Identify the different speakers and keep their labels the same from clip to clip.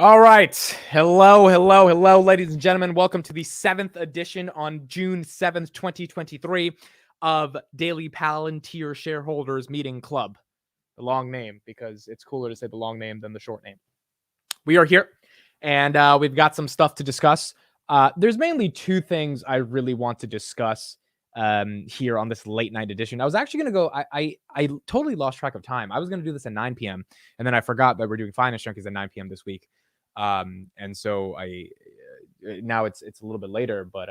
Speaker 1: All right. Hello, ladies and gentlemen. Welcome to the 7th edition on June 7th, 2023 of Daily Palantir Shareholders Meeting Club. The long name, because it's cooler to say the long name than the short name. We are here, and we've got some stuff to discuss. There's mainly two things I really want to discuss here on this late night edition. I was actually going to go, I totally lost track of time. I was going to do this at 9 p.m., and then I forgot that we're doing Finance Junkies at 9 p.m. this week. And so now it's a little bit later, but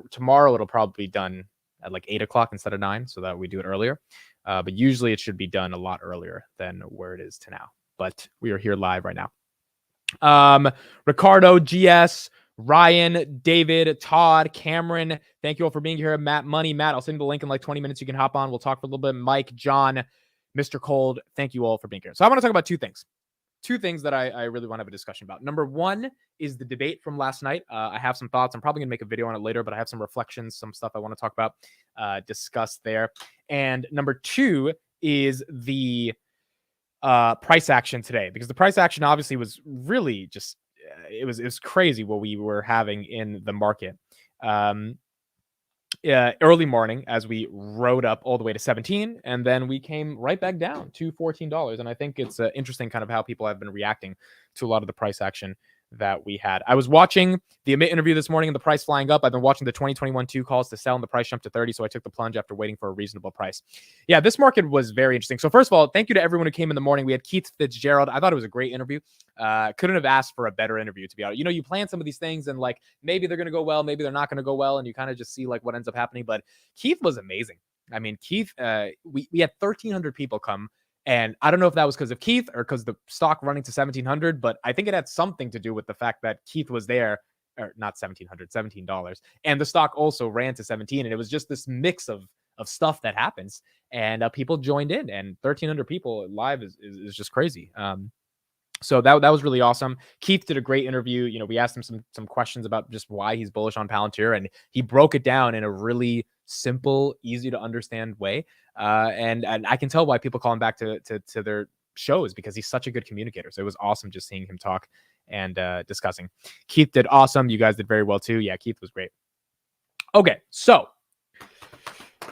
Speaker 1: tomorrow it'll probably be done at like 8 o'clock instead of 9, so that we do it earlier. But usually it should be done a lot earlier than where it is to now. But we are here live right now. Ricardo, GS, Ryan, David, Todd, Cameron, thank you all for being here. Matt, I'll send you the link in like 20 minutes. You can hop on. We'll talk for a little bit. Mike, John, Mr. Cold, thank you all for being here. So I want to talk about two things that I really want to have a discussion about. Number one is the debate from last night. I have some thoughts. I'm probably going to make a video on it later, but I have some reflections, some stuff I want to talk about, discuss there. And number two is the price action today, because the price action obviously was really just, it was crazy what we were having in the market. Early morning as we rode up all the way to 17, and then we came right back down to $14. And I think it's interesting kind of how people have been reacting to a lot of the price action that we had. I was watching the Amit interview this morning and the price flying up. I've been watching the 2021 2 calls to sell and the price jumped to 30. So I took the plunge after waiting for a reasonable price. Yeah, this market was very interesting. So first of all, thank you to everyone who came in the morning. We had Keith Fitzgerald. I thought it was a great interview. Couldn't have asked for a better interview, to be honest. You know, you plan some of these things and like maybe they're going to go well, maybe they're not going to go well, and you kind of just see like what ends up happening. But Keith was amazing. I mean, Keith, we had 1,300 people come. And I don't know if that was because of Keith or because the stock running to 1,700, but I think it had something to do with the fact that Keith was there, or not 1,700, $17. And the stock also ran to 17. And it was just this mix of stuff that happens. And people joined in, and 1,300 people live is just crazy. So that was really awesome. Keith did a great interview. You know, we asked him some questions about just why he's bullish on Palantir, and he broke it down in a really simple, easy to understand way. And I can tell why people call him back to their shows, because he's such a good communicator. So it was awesome just seeing him talk and discussing. Keith did awesome. You guys did very well too. Yeah, Keith was great. Okay, so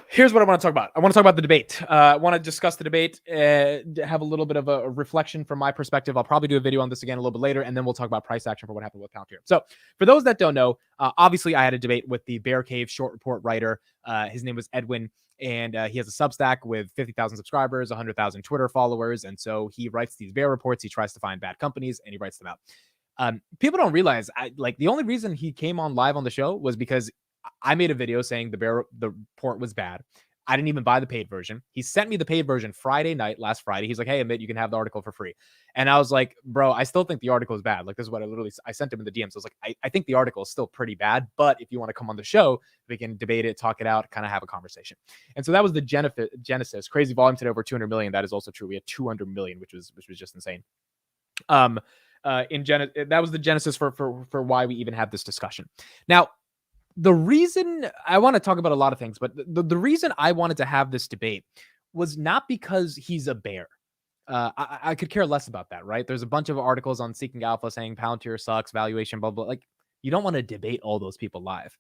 Speaker 1: here's what I want to talk about. I want to talk about the debate. I want to discuss the debate, have a little bit of a reflection from my perspective. I'll probably do a video on this again a little bit later, and then we'll talk about price action for what happened with Palantir. So for those that don't know, obviously I had a debate with the Bear Cave short report writer. His name was Edwin, and he has a Substack with 50,000 subscribers, 100,000 Twitter followers. And so he writes these bear reports. He tries to find bad companies, and he writes them out. People don't realize, the only reason he came on live on the show was because I made a video saying the report was bad. I didn't even buy the paid version. He sent me the paid version Friday night, last Friday. He's like, hey, Amit, you can have the article for free. And I was like, bro, I still think the article is bad. Like, this is what I sent him in the DMs. So I was like, I think the article is still pretty bad, but if you want to come on the show, we can debate it, talk it out, kind of have a conversation. And so that was the genesis. Crazy volume today, over 200 million. That is also true. We had 200 million, which was just insane. That was the genesis for why we even had this discussion. Now, the reason I want to talk about a lot of things, but the reason I wanted to have this debate was not because he's a bear. I could care less about that, right? There's a bunch of articles on Seeking Alpha saying Palantir sucks, valuation, blah, blah. Like, you don't want to debate all those people live.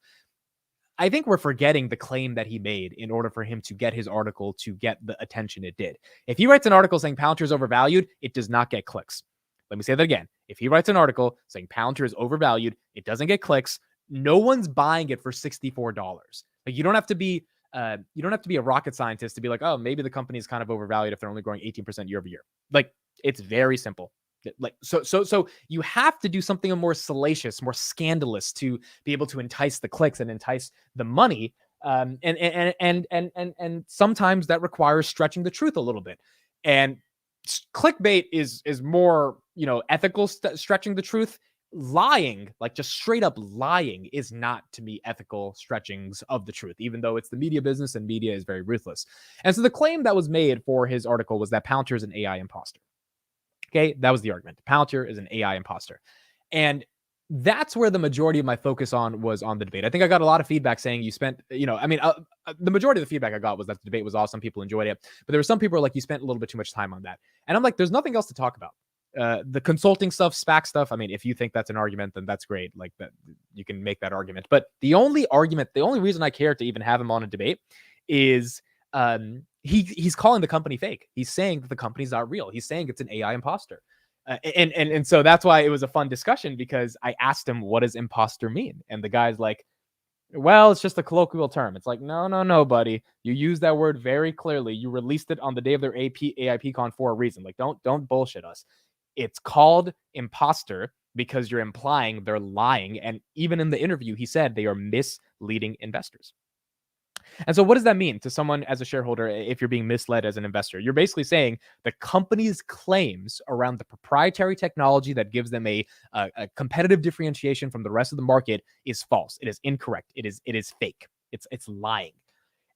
Speaker 1: I think we're forgetting the claim that he made in order for him to get his article to get the attention it did. If he writes an article saying Palantir is overvalued, it does not get clicks. Let me say that again. If he writes an article saying Palantir is overvalued, it doesn't get clicks. No one's buying it for $64. Like, you don't have to be a rocket scientist to be like, oh, maybe the company is kind of overvalued if they're only growing 18% year over year. Like, it's very simple. Like, so you have to do something more salacious, more scandalous to be able to entice the clicks and entice the money. And sometimes that requires stretching the truth a little bit. And clickbait is more, ethical stretching the truth. Lying, like just straight up lying, is not, to me, ethical stretchings of the truth, even though it's the media business and media is very ruthless. And so the claim that was made for his article was that Palantir is an AI imposter. Okay, that was the argument. Palantir is an AI imposter. And that's where the majority of my focus was on the debate. I think I got a lot of feedback saying you spent, the majority of the feedback I got was that the debate was awesome. People enjoyed it. But there were some people who were like, you spent a little bit too much time on that. And I'm like, there's nothing else to talk about. The consulting stuff, SPAC stuff, I mean, if you think that's an argument, then that's great. Like that, you can make that argument. But the only reason I care to even have him on a debate is he's calling the company fake. He's saying that the company's not real. He's saying it's an AI imposter. And so that's why it was a fun discussion, because I asked him, what does imposter mean? And the guy's like, well, it's just a colloquial term. It's like, no, buddy. You use that word very clearly. You released it on the day of their AIPCon for a reason. Like, don't bullshit us. It's called imposter because you're implying they're lying. And even in the interview, he said they are misleading investors. And so what does that mean to someone as a shareholder if you're being misled as an investor? You're basically saying the company's claims around the proprietary technology that gives them a competitive differentiation from the rest of the market is false. It is incorrect. It is fake. It's lying.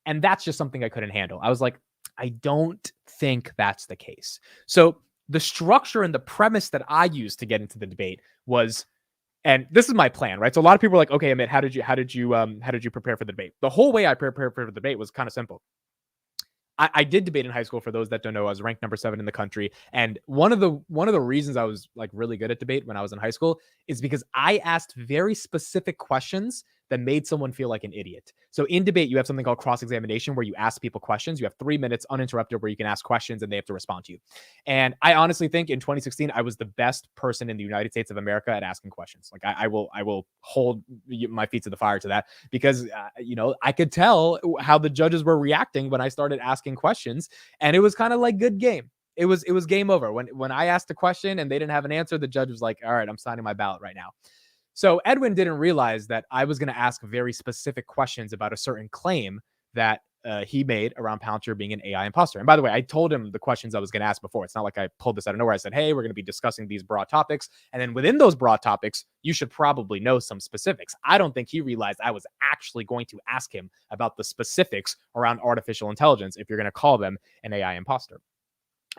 Speaker 1: And that's just something I couldn't handle. I was like, I don't think that's the case. So the structure and the premise that I used to get into the debate was, and this is my plan, right? So a lot of people are like, okay, Amit, how did you prepare for the debate? The whole way I prepared for the debate was kind of simple. I did debate in high school. For those that don't know, I was ranked number 7 in the country. And one of the reasons I was like really good at debate when I was in high school is because I asked very specific questions that made someone feel like an idiot. So in debate, you have something called cross-examination, where you ask people questions. You have 3 minutes uninterrupted where you can ask questions and they have to respond to you. And I honestly think in 2016, I was the best person in the United States of America at asking questions. Like I will hold my feet to the fire to that, because I could tell how the judges were reacting when I started asking questions, and it was kind of like good game. It was game over. When I asked a question and they didn't have an answer, the judge was like, all right, I'm signing my ballot right now. So Edwin didn't realize that I was going to ask very specific questions about a certain claim that he made around Palantir being an AI imposter. And by the way, I told him the questions I was going to ask before. It's not like I pulled this out of nowhere. I said, hey, we're going to be discussing these broad topics. And then within those broad topics, you should probably know some specifics. I don't think he realized I was actually going to ask him about the specifics around artificial intelligence, if you're going to call them an AI imposter.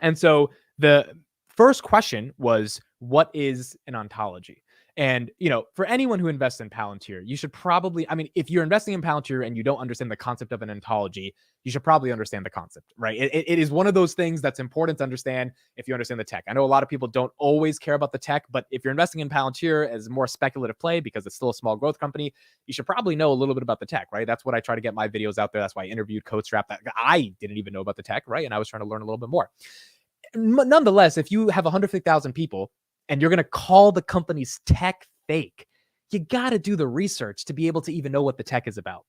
Speaker 1: And so the first question was, what is an ontology? And, for anyone who invests in Palantir, you should probably, if you're investing in Palantir and you don't understand the concept of an ontology, you should probably understand the concept, right? It is one of those things that's important to understand if you understand the tech. I know a lot of people don't always care about the tech, but if you're investing in Palantir as a more speculative play, because it's still a small growth company, you should probably know a little bit about the tech, right? That's what I try to get my videos out there. That's why I interviewed CodeStrap. That I didn't even know about the tech, right? And I was trying to learn a little bit more. Nonetheless, if you have 150,000 people and you're going to call the company's tech fake, you got to do the research to be able to even know what the tech is about.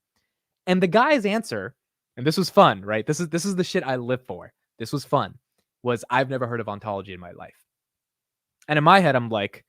Speaker 1: And the guy's answer, and this was fun, right? This is the shit I live for. This was fun, was I've never heard of ontology in my life. And in my head, I'm like,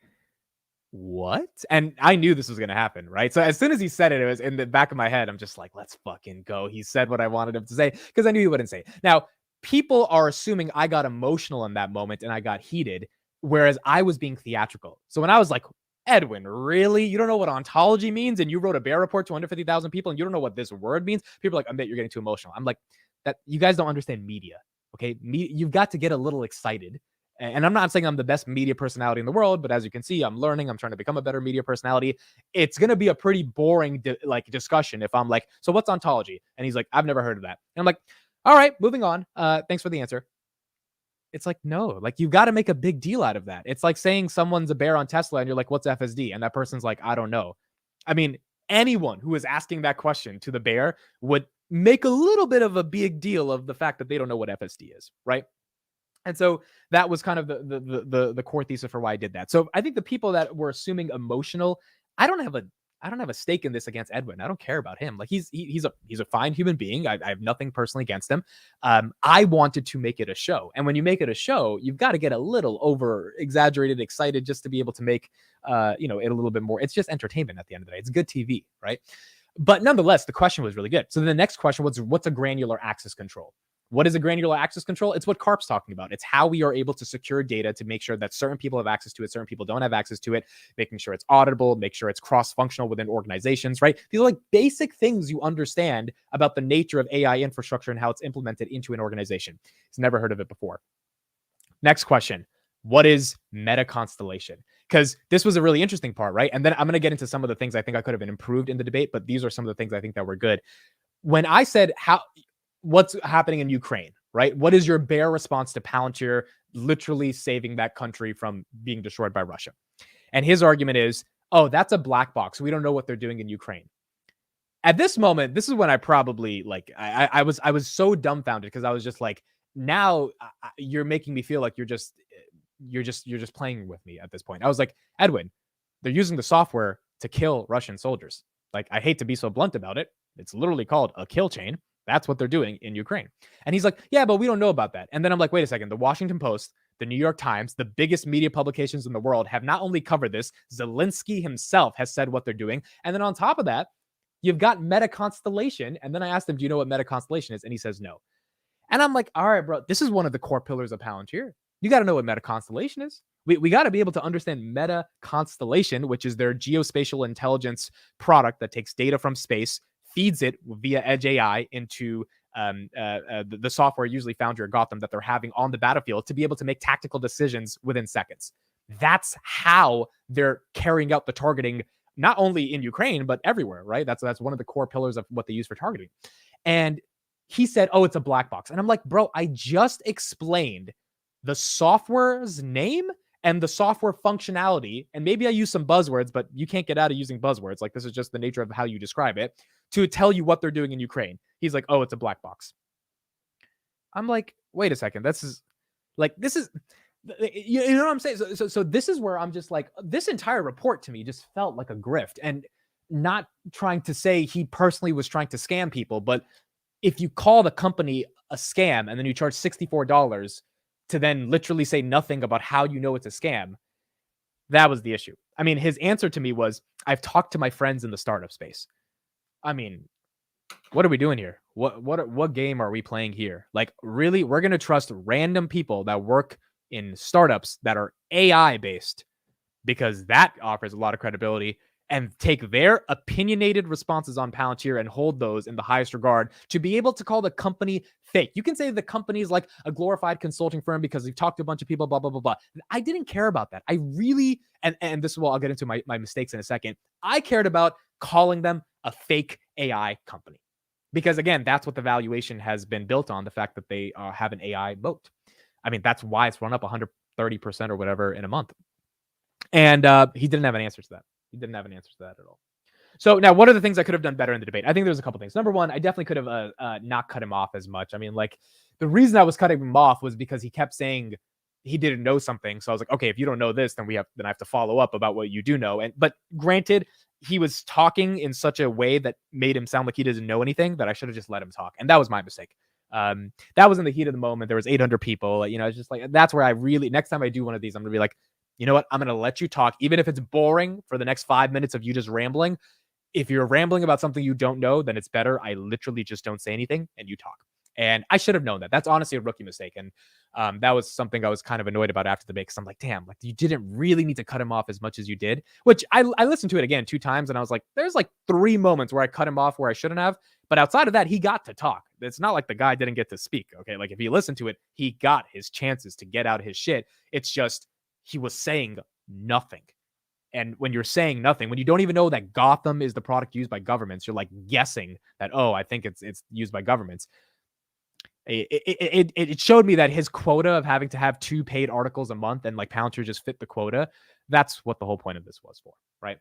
Speaker 1: what? And I knew this was going to happen, right? So as soon as he said it, it was in the back of my head. I'm just like, let's fucking go. He said what I wanted him to say, because I knew he wouldn't say it. Now, people are assuming I got emotional in that moment and I got heated, whereas I was being theatrical. So when I was like, Edwin, really? You don't know what ontology means? And you wrote a bear report to 150,000 people and you don't know what this word means? People are like, I bet you're getting too emotional. I'm like, that you guys don't understand media, okay? You've got to get a little excited. And I'm not saying I'm the best media personality in the world, but as you can see, I'm learning. I'm trying to become a better media personality. It's going to be a pretty boring discussion if I'm like, so what's ontology? And he's like, I've never heard of that. And I'm like, all right, moving on. Thanks for the answer. It's like, no, like you've got to make a big deal out of that. It's like saying someone's a bear on Tesla and you're like, what's FSD? And that person's like, I don't know. I mean, anyone who is asking that question to the bear would make a little bit of a big deal of the fact that they don't know what FSD is, right? And so that was kind of the core thesis for why I did that. So I think the people that were assuming emotional, I don't have a stake in this against Edwin. I don't care about him. Like he's a fine human being. I have nothing personally against him. I wanted to make it a show. And when you make it a show, you've got to get a little over exaggerated, excited just to be able to make, it a little bit more. It's just entertainment at the end of the day. It's good TV, right? But nonetheless, the question was really good. So the next question was, what's a granular access control? What is a granular access control? It's what Karp's talking about. It's how we are able to secure data to make sure that certain people have access to it, certain people don't have access to it, making sure it's auditable, make sure it's cross-functional within organizations, right? These are like basic things you understand about the nature of AI infrastructure and how it's implemented into an organization. It's never heard of it before. Next question. What is meta constellation? Because this was a really interesting part, right? And then I'm going to get into some of the things I think I could have been improved in the debate, but these are some of the things I think that were good. When I said what's happening in Ukraine, right? What is your bare response to Palantir literally saving that country from being destroyed by Russia? And his argument is, oh, that's a black box. We don't know what they're doing in Ukraine. At this moment, this is when I probably like I was so dumbfounded because I was just like, now you're making me feel like you're just playing with me at this point. I was like, Edwin, they're using the software to kill Russian soldiers. Like, I hate to be so blunt about it. It's literally called a kill chain. That's what they're doing in Ukraine. And he's like, yeah, but we don't know about that. And then I'm like, wait a second. The Washington Post, the New York Times, the biggest media publications in the world have not only covered this, Zelensky himself has said what they're doing. And then on top of that, you've got Meta Constellation. And then I asked him, do you know what Meta Constellation is? And he says no. And I'm like, all right, bro, this is one of the core pillars of Palantir. You got to know what Meta Constellation is. We got to be able to understand Meta Constellation, which is their geospatial intelligence product that takes data from space, feeds it via Edge AI into the software, usually Foundry or Gotham, that they're having on the battlefield to be able to make tactical decisions within seconds. That's how they're carrying out the targeting, not only in Ukraine, but everywhere, right? That's one of the core pillars of what they use for targeting. And he said, oh, it's a black box. And I'm like, bro, I just explained the software's name and the software functionality. And maybe I use some buzzwords, but you can't get out of using buzzwords. Like, this is just the nature of how you describe it to tell you what they're doing in Ukraine. He's like, oh, it's a black box. I'm like, wait a second. This is, you know what I'm saying? So this is where I'm just like, this entire report to me just felt like a grift, and not trying to say he personally was trying to scam people, but if you call the company a scam and then you charge $64 to then literally say nothing about how you know it's a scam, that was the issue. I mean, his answer to me was, I've talked to my friends in the startup space. I mean, what are we doing here? What game are we playing here? Like, really, we're going to trust random people that work in startups that are AI based, because that offers a lot of credibility, and take their opinionated responses on Palantir and hold those in the highest regard to be able to call the company fake. You can say the company is like a glorified consulting firm because we've talked to a bunch of people, blah, blah, blah, blah. I didn't care about that. I really, and this is what I'll get into my mistakes in a second. I cared about calling them a fake AI company, because again, that's what the valuation has been built on, the fact that they have an AI moat. I mean, that's why it's run up 130% or whatever in a month. And he didn't have an answer to that. He didn't have an answer to that at all. So now, what are the things I could have done better in the debate? I think there's a couple things. Number one, I definitely could have not cut him off as much. I mean, like, the reason I was cutting him off was because he kept saying he didn't know something. So I was like, okay, if you don't know this, then I have to follow up about what you do know. But granted, he was talking in such a way that made him sound like he doesn't know anything, that I should have just let him talk. And that was my mistake. That was in the heat of the moment. There was 800 people. It's just like, that's where I really, next time I do one of these, I'm gonna be like, you know what? I'm going to let you talk, even if it's boring for the next 5 minutes of you just rambling. If you're rambling about something you don't know, then it's better I literally just don't say anything and you talk. And I should have known that. That's honestly a rookie mistake. And that was something I was kind of annoyed about after the debate, because I'm like, damn, like, you didn't really need to cut him off as much as you did, which I listened to it again 2 times. And I was like, there's like 3 moments where I cut him off where I shouldn't have. But outside of that, he got to talk. It's not like the guy didn't get to speak. Okay. Like, if you listen to it, he got his chances to get out his shit. It's just, he was saying nothing. And when you're saying nothing, when you don't even know that Gotham is the product used by governments, you're like guessing that, oh, I think it's used by governments. It showed me that his quota of having to have 2 paid articles a month, and like Palantir just fit the quota. That's what the whole point of this was for, right?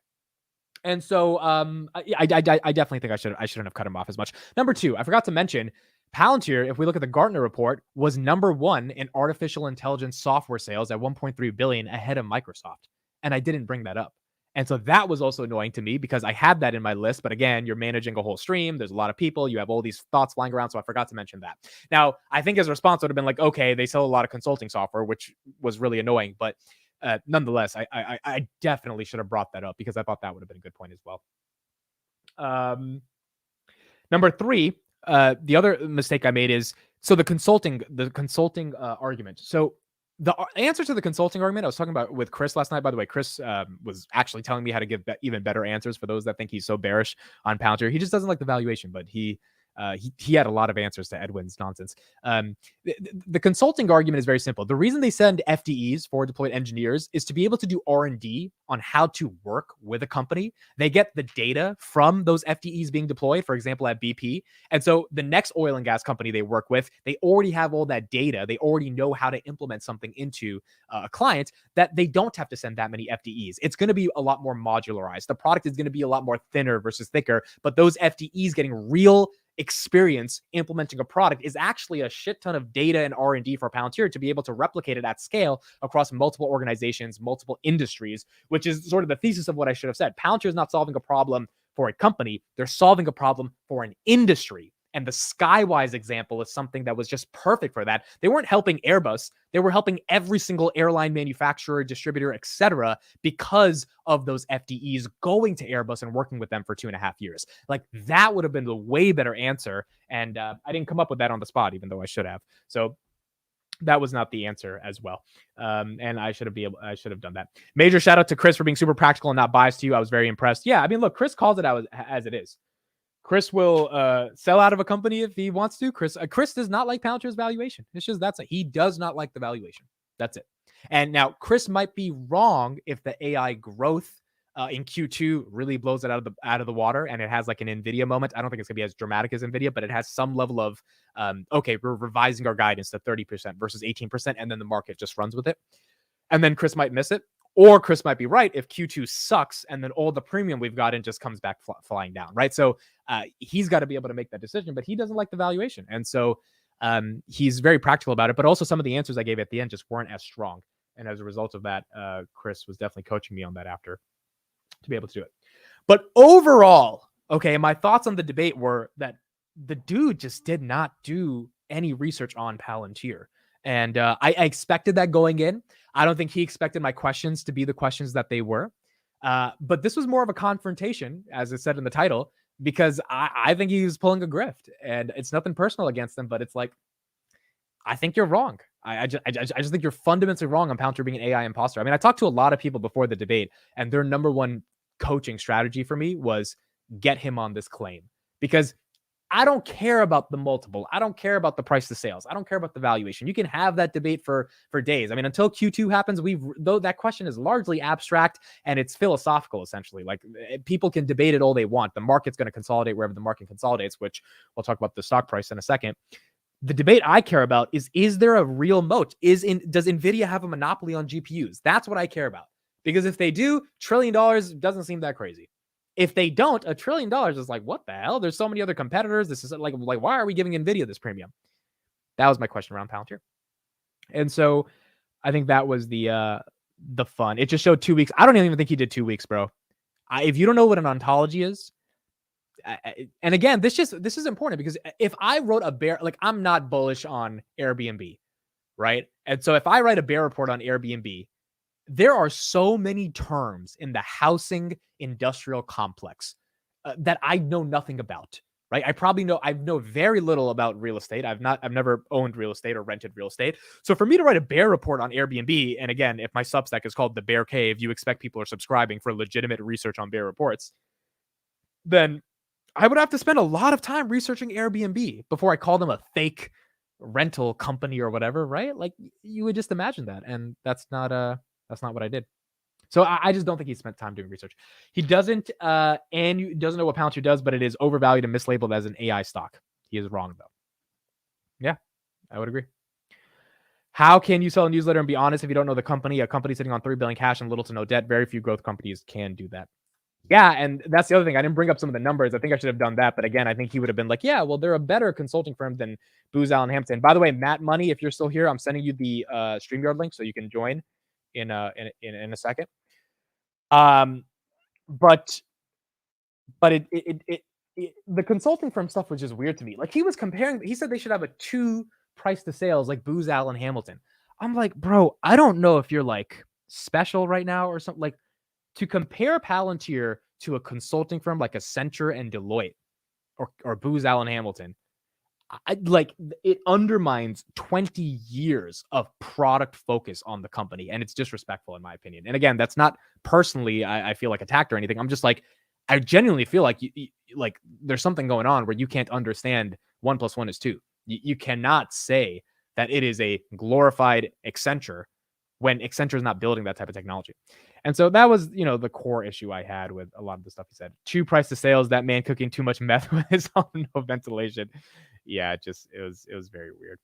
Speaker 1: And so I definitely think I shouldn't have cut him off as much. Number 2, I forgot to mention, Palantir, if we look at the Gartner report, was number 1 in artificial intelligence software sales at 1.3 billion, ahead of Microsoft. And I didn't bring that up. And so that was also annoying to me, because I had that in my list. But again, you're managing a whole stream. There's a lot of people. You have all these thoughts flying around. So I forgot to mention that. Now, I think his response would have been like, okay, they sell a lot of consulting software, which was really annoying. But nonetheless, I definitely should have brought that up, because I thought that would have been a good point as well. Number 3, the other mistake I made is, so the consulting argument. So the answer to the consulting argument, I was talking about with Chris last night. By the way, Chris was actually telling me how to give even better answers for those that think he's so bearish on Palantir. He just doesn't like the valuation, but he He had a lot of answers to Edwin's nonsense. The consulting argument is very simple. The reason they send FDEs, forward deployed engineers, is to be able to do R&D on how to work with a company. They get the data from those FDEs being deployed, for example, at BP. And so the next oil and gas company they work with, they already have all that data. They already know how to implement something into a client, that they don't have to send that many FDEs. It's going to be a lot more modularized. The product is going to be a lot more thinner versus thicker, but those FDEs getting real experience implementing a product is actually a shit ton of data and R&D for Palantir to be able to replicate it at scale across multiple organizations, multiple industries, which is sort of the thesis of what I should have said. Palantir is not solving a problem for a company. They're solving a problem for an industry. And the Skywise example is something that was just perfect for that. They weren't helping Airbus. They were helping every single airline manufacturer, distributor, etc., because of those FDEs going to Airbus and working with them for 2.5 years. Like, that would have been the way better answer. And I didn't come up with that on the spot, even though I should have. So that was not the answer as well. And I should have done that. Major shout out to Chris for being super practical and not biased to you. I was very impressed. Yeah, I mean, look, Chris calls it out as it is. Chris will sell out of a company if he wants to. Chris does not like Palantir's valuation. It's just he does not like the valuation. That's it. And now Chris might be wrong if the AI growth in Q2 really blows it out of the water and it has like an Nvidia moment. I don't think it's gonna be as dramatic as Nvidia, but it has some level of okay, we're revising our guidance to 30% versus 18%, and then the market just runs with it. And then Chris might miss it. Or Chris might be right if Q2 sucks and then all the premium we've gotten just comes back flying down, right? So he's got to be able to make that decision, but he doesn't like the valuation. And so he's very practical about it, but also some of the answers I gave at the end just weren't as strong. And as a result of that, Chris was definitely coaching me on that after to be able to do it. But overall, okay, my thoughts on the debate were that the dude just did not do any research on Palantir. And I expected that going in. I don't think he expected my questions to be the questions that they were. But this was more of a confrontation, as it said in the title, because I think he was pulling a grift. And it's nothing personal against him, but it's like, I think you're wrong. I just think you're fundamentally wrong on Palantir being an AI imposter. I mean, I talked to a lot of people before the debate, and their number one coaching strategy for me was get him on this claim. Because I don't care about the multiple. I don't care about the price to sales. I don't care about the valuation. You can have that debate for days. I mean, until Q2 happens, though that question is largely abstract and it's philosophical, essentially. Like, people can debate it all they want. The market's going to consolidate wherever the market consolidates, which we'll talk about the stock price in a second. The debate I care about is there a real moat? Does NVIDIA have a monopoly on GPUs? That's what I care about. Because if they do, $1 trillion doesn't seem that crazy. If they don't, $1 trillion is like, what the hell? There's so many other competitors. This is like, why are we giving NVIDIA this premium? That was my question around Palantir. And so I think that was the fun. It just showed 2 weeks. I don't even think he did 2 weeks, bro. If you don't know what an ontology is, and again, this is important, because if I wrote a bear, like, I'm not bullish on Airbnb, right? And so if I write a bear report on Airbnb, there are so many terms in the housing industrial complex that I know nothing about, right? I know very little about real estate. I've never owned real estate or rented real estate. So for me to write a bear report on Airbnb, and again, if my Substack is called The Bear Cave, you expect people are subscribing for legitimate research on bear reports, then I would have to spend a lot of time researching Airbnb before I call them a fake rental company or whatever, right? Like, you would just imagine that. And that's not what I did. So I just don't think he spent time doing research. He doesn't, and he doesn't know what Palantir does, but it is overvalued and mislabeled as an AI stock. He is wrong, though. Yeah, I would agree. How can you sell a newsletter and be honest if you don't know the company? A company sitting on $3 billion cash and little to no debt. Very few growth companies can do that. Yeah, and that's the other thing. I didn't bring up some of the numbers. I think I should have done that. But again, I think he would have been like, yeah, well, they're a better consulting firm than Booz Allen Hamilton. By the way, Matt Money, if you're still here, I'm sending you the StreamYard link so you can join in a second. But the consulting firm stuff was just weird to me. Like, he said they should have a 2 price to sales like Booz Allen Hamilton. I'm like, bro, I don't know if you're like special right now or something. Like, to compare Palantir to a consulting firm like Accenture and Deloitte or Booz Allen Hamilton, it undermines 20 years of product focus on the company, and it's disrespectful in my opinion. And again, that's not personally, I feel like, attacked or anything. I'm just like, I genuinely feel like like there's something going on where you can't understand 1 + 1 is 2. You cannot say that it is a glorified Accenture when Accenture is not building that type of technology. And so that was, the core issue I had with a lot of the stuff he said. True price to sales, that man cooking too much meth with his own no ventilation. Yeah, it was very weird.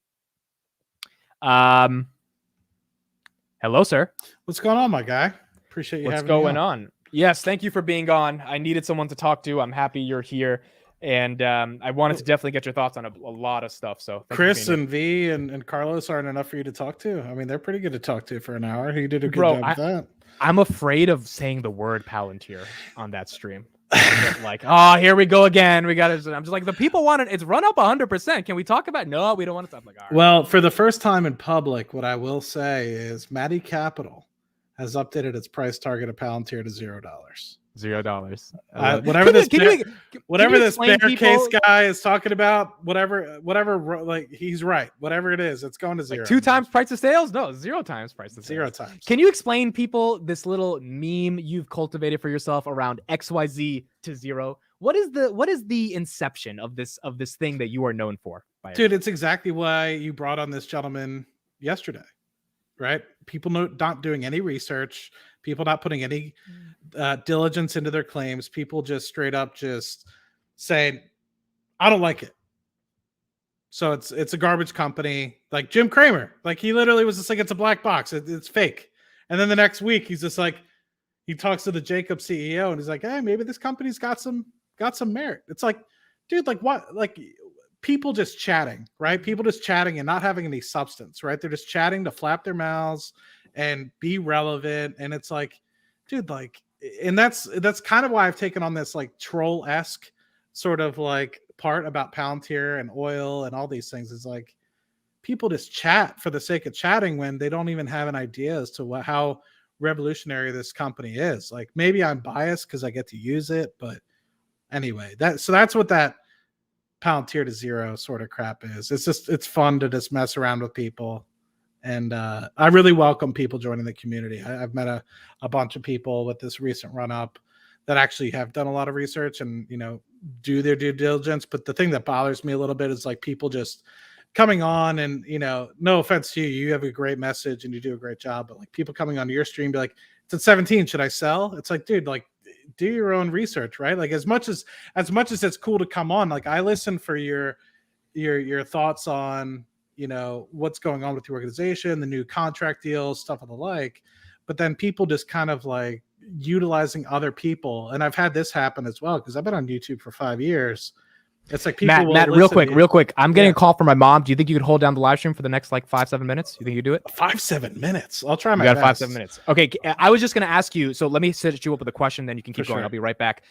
Speaker 1: Hello, sir.
Speaker 2: What's going on, my guy? Appreciate you having me on.
Speaker 1: What's going on? Yes, thank you for being on. I needed someone to talk to. I'm happy you're here. And I wanted to definitely get your thoughts on a lot of stuff. So
Speaker 2: Chris and V and Carlos aren't enough for you to talk to. I mean, they're pretty good to talk to for an hour. You did a good job with that.
Speaker 1: I'm afraid of saying the word Palantir on that stream. Like, oh, here we go again. We got to. I'm just like, the people want it. It's run up 100%. Can we talk about? No, we don't want to talk. Like, all right.
Speaker 2: Well, for the first time in public, what I will say is Matty Capital has updated its price target of Palantir to $0.
Speaker 1: $0.
Speaker 2: Whatever this bear case guy is talking about, whatever, like he's right. Whatever it is, it's going to 0.
Speaker 1: Like 2 times price of sales? No, 0 times price of sales.
Speaker 2: 0 times.
Speaker 1: Can you explain people this little meme you've cultivated for yourself around XYZ to 0? What is the inception of this thing that you are known for?
Speaker 2: Dude, it's exactly why you brought on this gentleman yesterday, right? People not doing any research, people not putting any diligence into their claims, people just straight up just saying, I don't like it. So it's a garbage company. Like Jim Cramer, like he literally was just like, it's a black box, it's fake. And then the next week he's just like, he talks to the Jacob CEO and he's like, hey, maybe this company's got some merit. It's like, dude, like what? Like people just chatting, right? People just chatting and not having any substance, right? They're just chatting to flap their mouths and be relevant. And it's like, dude, like, and that's kind of why I've taken on this like troll-esque sort of like part about Palantir and oil and all these things. Is like people just chat for the sake of chatting when they don't even have an idea as to how revolutionary this company is. Like maybe I'm biased because I get to use it, but anyway, that's what that Palantir to 0 sort of crap is. It's fun to just mess around with people. And I really welcome people joining the community. I've met a bunch of people with this recent run up that actually have done a lot of research and, do their due diligence. But the thing that bothers me a little bit is like people just coming on and, no offense to you, you have a great message and you do a great job, but like people coming onto your stream be like, it's at 17, should I sell? It's like, dude, like do your own research, right? Like as much as it's cool to come on, like I listen for your thoughts on, what's going on with the organization, the new contract deals, stuff of the like. But then people just kind of like utilizing other people. And I've had this happen as well because I've been on YouTube for 5 years. It's like people
Speaker 1: Matt, real quick. I'm getting a call from my mom. Do you think you could hold down the live stream for the next like 5-7 minutes? You think you do it?
Speaker 2: 5-7 minutes. I'll try my
Speaker 1: best.
Speaker 2: You got
Speaker 1: 5-7 minutes. Okay. I was just going to ask you. So let me set you up with a question. Then you can keep going. I'll be right back.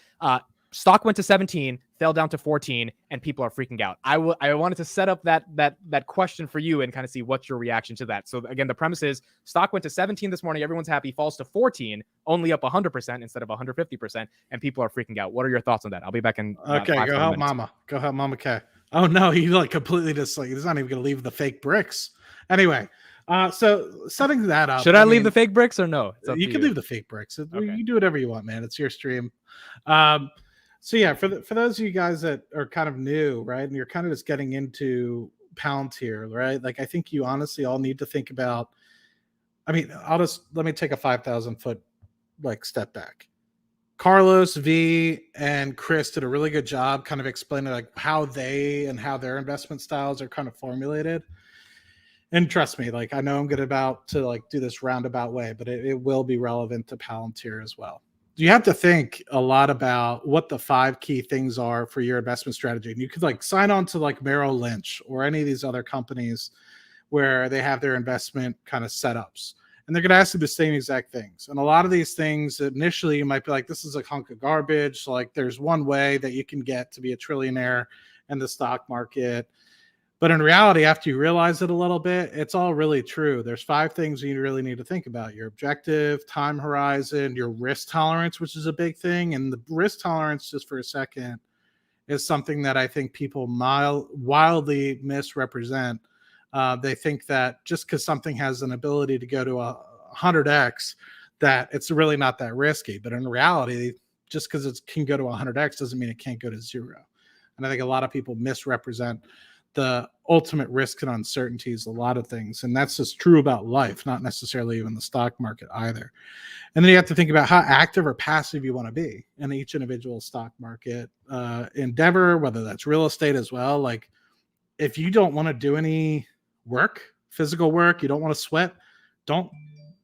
Speaker 1: Stock went to 17, fell down to 14, and people are freaking out. I wanted to set up that question for you and kind of see what's your reaction to that. So again, the premise is stock went to 17 this morning. Everyone's happy. Falls to 14, only up 100% instead of 150%, and people are freaking out. What are your thoughts on that? I'll be back in.
Speaker 2: Okay, go help Mama. Go help Mama K. Oh no, he like completely just like he's not even gonna leave the fake bricks. Anyway. So setting that up.
Speaker 1: Should I leave the fake bricks or no?
Speaker 2: You can leave the fake bricks. Okay. You do whatever you want, man. It's your stream. So yeah, for those of you guys that are kind of new, right, and you're kind of just getting into Palantir, right? Like I think you honestly all need to think about. I mean, let me take a 5,000 foot like step back. Carlos, V, and Chris did a really good job kind of explaining like how their investment styles are kind of formulated. And trust me, like I know I'm about to like do this roundabout way, but it will be relevant to Palantir as well. You have to think a lot about what the 5 key things are for your investment strategy. And you could like sign on to like Merrill Lynch or any of these other companies where they have their investment kind of setups. And they're going to ask you the same exact things. And a lot of these things, initially, you might be like, this is a hunk of garbage. Like there's one way that you can get to be a trillionaire in the stock market. But in reality, after you realize it a little bit, it's all really true. There's 5 things you really need to think about: your objective, time horizon, your risk tolerance, which is a big thing. And the risk tolerance, just for a second, is something that I think people wildly misrepresent. They think that just because something has an ability to go to 100x, that it's really not that risky. But in reality, just because it can go to 100x doesn't mean it can't go to 0. And I think a lot of people misrepresent the ultimate risks and uncertainties, a lot of things. And that's just true about life, not necessarily even the stock market either. And then you have to think about how active or passive you want to be in each individual stock market endeavor, whether that's real estate as well. Like if you don't want to do any work, physical work, you don't want to sweat, don't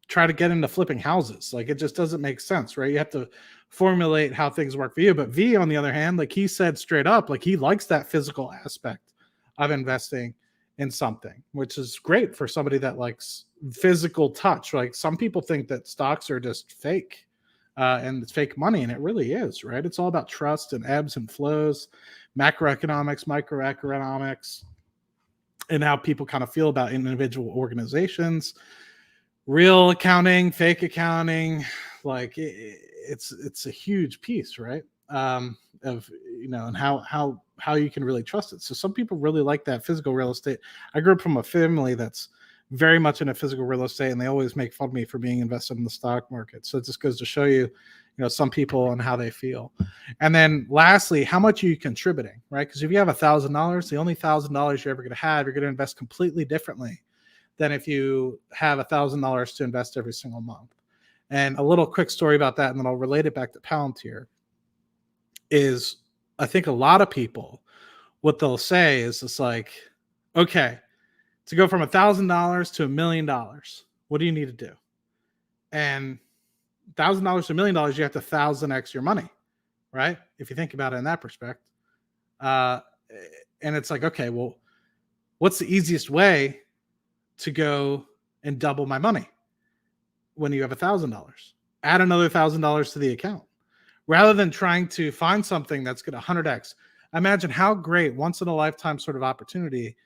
Speaker 2: try to get into flipping houses. Like it just doesn't make sense, right? You have to formulate how things work for you. But V, on the other hand, like he said straight up, like he likes that physical aspect of investing in something, which is great for somebody that likes physical touch. Like some people think that stocks are just fake and it's fake money, and it really is, right? It's all about trust and ebbs and flows, macroeconomics, microeconomics, and how people kind of feel about individual organizations. Real accounting, fake accounting, like it's a huge piece, right? Of and how you can really trust it. So some people really like that physical real estate. I grew up from a family that's very much into physical real estate, and they always make fun of me for being invested in the stock market. So it just goes to show you, some people and how they feel. And then lastly, how much are you contributing, right? Because if you have $1,000, the only $1,000 you're ever going to have, you're going to invest completely differently than if you have $1,000 to invest every single month. And a little quick story about that, and then I'll relate it back to Palantir, is I think a lot of people, what they'll say is it's like, okay, to go from $1,000 to $1 million, what do you need to do? And $1,000 to $1 million, you have to 1,000x your money, right? If you think about it in that perspective. And it's like, okay, well, what's the easiest way to go and double my money when you have $1,000? Add another $1,000 to the account. Rather than trying to find something that's going to 100x. Imagine how great, once in a lifetime sort of opportunity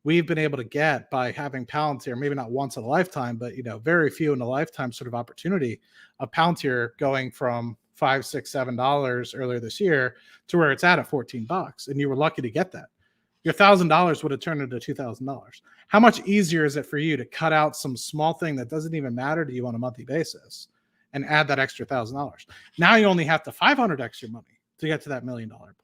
Speaker 2: we've been able to get by having Palantir, maybe not once in a lifetime, but very few in a lifetime sort of opportunity of Palantir going from $5, $6, $7 earlier this year to where it's at $14. And you were lucky to get that. Your $1,000 would have turned into $2,000. How much easier is it for you to cut out some small thing that doesn't even matter to you on a monthly basis and add that extra $1,000? Now you only have to 500x your money to get to that $1 million point.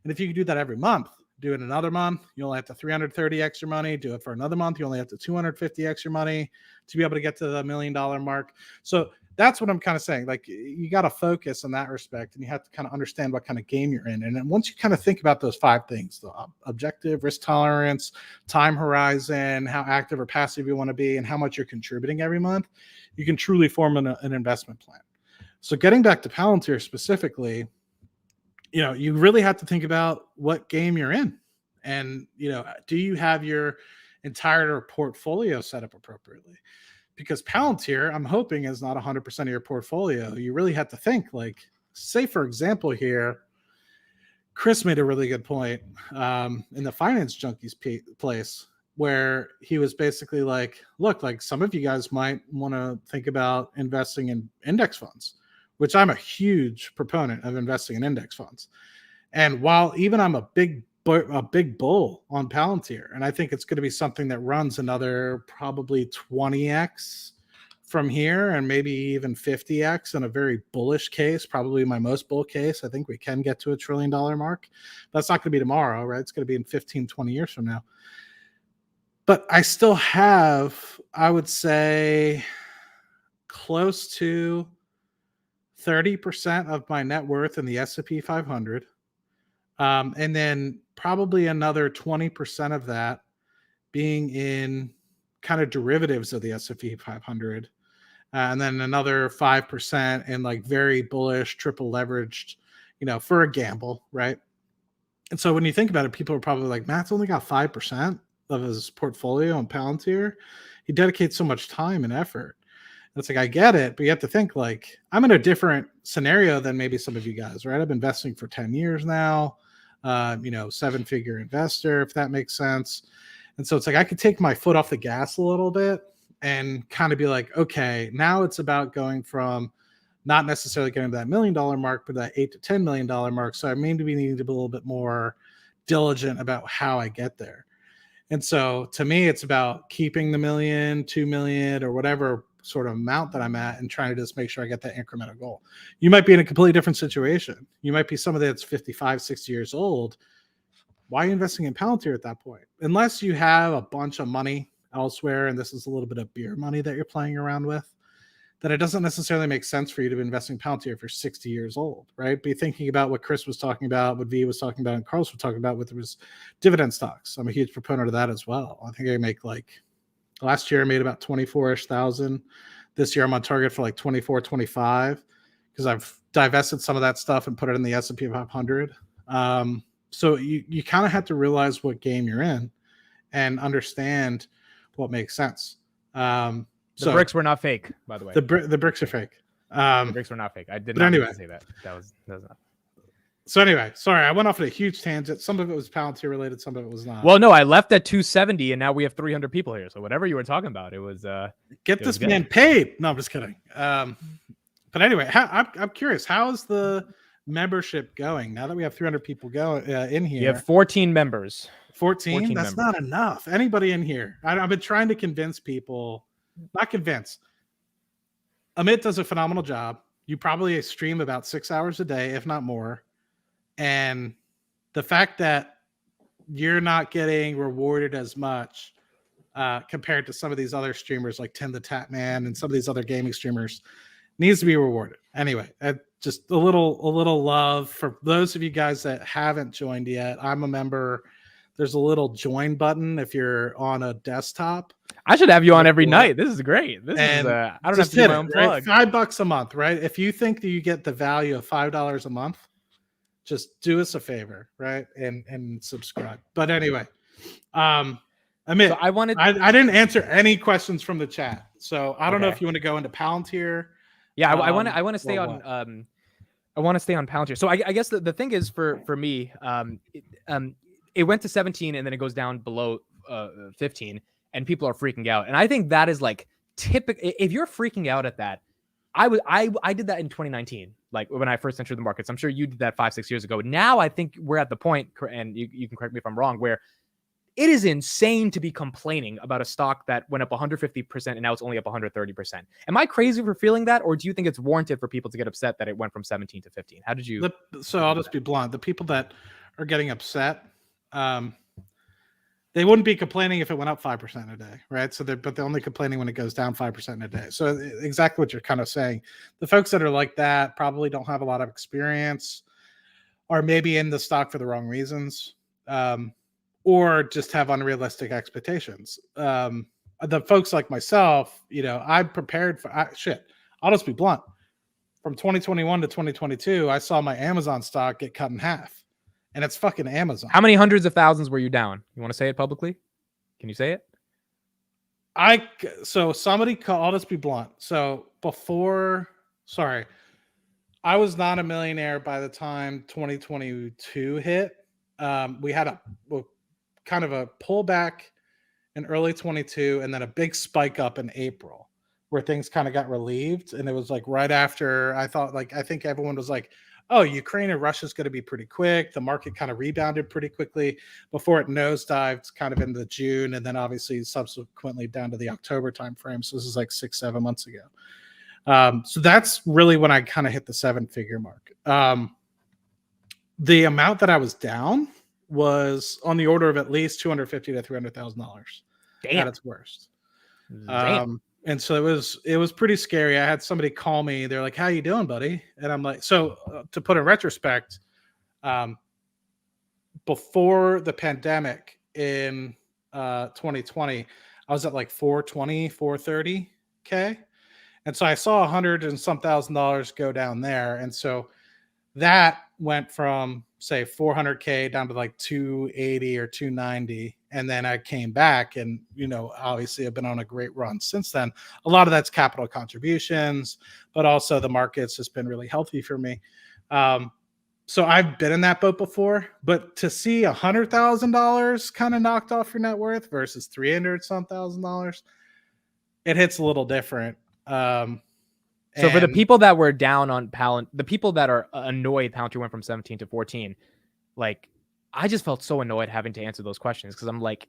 Speaker 2: And if you can do that every month, do it another month, you only have to 330x your money. Do it for another month, you only have to 250x your money to be able to get to the $1 million mark. So that's what I'm kind of saying. Like you got to focus in that respect, and you have to kind of understand what kind of game you're in. And then once you kind of think about those 5 things, the objective, risk tolerance, time horizon, how active or passive you want to be, and how much you're contributing every month, you can truly form an investment plan. So getting back to Palantir specifically, you really have to think about what game you're in. And, do you have your entire portfolio set up appropriately? Because Palantir, I'm hoping, is not 100% of your portfolio. You really have to think, like, say, for example, here, Chris made a really good point in the Finance Junkies place, where he was basically like, look, like some of you guys might want to think about investing in index funds, which I'm a huge proponent of investing in index funds. And while even I'm a big bull on Palantir, and I think it's going to be something that runs another probably 20x from here, and maybe even 50x in a very bullish case, probably my most bull case. I think we can get to $1 trillion mark. That's not going to be tomorrow, right? It's going to be in 15, 20 years from now. But I still have, I would say, close to 30% of my net worth in the S&P 500. And then probably another 20% of that being in kind of derivatives of the S&P 500. And then another 5% in like very bullish, triple leveraged, for a gamble, right? And so when you think about it, people are probably like, Matt's only got 5% of his portfolio on Palantir. He dedicates so much time and effort. It's like, I get it, but you have to think like, I'm in a different scenario than maybe some of you guys, right? I've been investing for 10 years now, 7-figure investor, if that makes sense. And so it's like, I could take my foot off the gas a little bit and kind of be like, okay, now it's about going from not necessarily getting to that $1 million mark, but that $8 to $10 million mark. So I maybe need to be a little bit more diligent about how I get there. And so to me, it's about keeping the $1 million, $2 million, or whatever sort of amount that I'm at and trying to just make sure I get that incremental goal. You might be in a completely different situation. You might be somebody that's 55, 60 years old. Why are you investing in Palantir at that point? Unless you have a bunch of money elsewhere, and this is a little bit of beer money that you're playing around with, that it doesn't necessarily make sense for you to be investing in Palantir if you're 60 years old, right? Be thinking about what Chris was talking about, what V was talking about, and Carlos was talking about with his dividend stocks. I'm a huge proponent of that as well. I think I make last year I made about 24-ish thousand. This year I'm on target for 24, 25 because I've divested some of that stuff and put it in the S&P 500. So you kind of have to realize what game you're in and understand what makes sense.
Speaker 1: The bricks were not fake, by the way.
Speaker 2: The bricks are fake.
Speaker 1: The bricks were not fake. I did not mean to say that. That was not.
Speaker 2: So anyway, sorry, I went off on a huge tangent. Some of it was Palantir related, some of it was not.
Speaker 1: Well, no, I left at 270, and now we have 300 people here. So whatever you were talking about, it was.
Speaker 2: Get this man paid. No, I'm just kidding. But anyway, I'm curious. How is the membership going now that we have 300 people going in here?
Speaker 1: You have 14 members.
Speaker 2: 14? That's not enough. Anybody in here? I've been trying to convince people. Not convince. Amit does a phenomenal job. You probably stream about 6 hours a day, if not more. And the fact that you're not getting rewarded as much compared to some of these other streamers like Tim the Tap Man and some of these other gaming streamers needs to be rewarded. Anyway, just a little love for those of you guys that haven't joined yet. I'm a member. There's a little join button if you're on a desktop.
Speaker 1: I should have you on every night. This is great. This is I don't have to do my own plug.
Speaker 2: Right? $5 a month, right? If you think that you get the value of $5 a month, just do us a favor, right? And subscribe. But anyway, I mean, so I didn't answer any questions from the chat. So I don't know if you want to go into Palantir.
Speaker 1: Yeah, I want to stay on I want to stay on Palantir. So I guess the thing is for me, it went to 17 and then it goes down below 15 and people are freaking out. And I think that is typical. If you're freaking out at that, I did that in 2019, like when I first entered the markets. I'm sure you did that 5-6 years ago. Now I think we're at the point, and you can correct me if I'm wrong, where it is insane to be complaining about a stock that went up 150% and now it's only up 130%. Am I crazy for feeling that, or do you think it's warranted for people to get upset that it went from 17 to 15? How did you?
Speaker 2: So I'll just be blunt. The people that are getting upset, they wouldn't be complaining if it went up 5% a day, right? But they're only complaining when it goes down 5% a day. So exactly what you're kind of saying. The folks that are like that probably don't have a lot of experience, or maybe in the stock for the wrong reasons, or just have unrealistic expectations. The folks like myself, I'm prepared for shit. I'll just be blunt. From 2021 to 2022, I saw my Amazon stock get cut in half. And it's fucking Amazon.
Speaker 1: How many hundreds of thousands were you down? You want to say it publicly? Can you say it?
Speaker 2: So somebody I'll just be blunt. So I was not a millionaire by the time 2022 hit. We had a kind of a pullback in early 22 and then a big spike up in April where things kind of got relieved. And it was right after I think everyone was like, oh, Ukraine and Russia is going to be pretty quick. The market kind of rebounded pretty quickly before it nosedived kind of into June and then obviously subsequently down to the October timeframe. So this is 6-7 months ago. So that's really when I kind of hit the 7-figure mark. The amount that I was down was on the order of at least $250,000 to $300,000 at its worst. And so it was pretty scary. I had somebody call me. They're like, "How you doing, buddy?" And I'm like, to put in retrospect, before the pandemic in 2020, I was at 420, 430K. And so I saw $100 and some $1,000 go down there. And so that went from say 400K down to 280 or 290. And then I came back and, obviously I've been on a great run since then. A lot of that's capital contributions, but also the markets has been really healthy for me. So I've been in that boat before, but to see $100,000 kind of knocked off your net worth versus $300,000, it hits a little different.
Speaker 1: So for the people that were down on the people that are annoyed Palantir went from 17 to 14, I just felt so annoyed having to answer those questions because I'm like,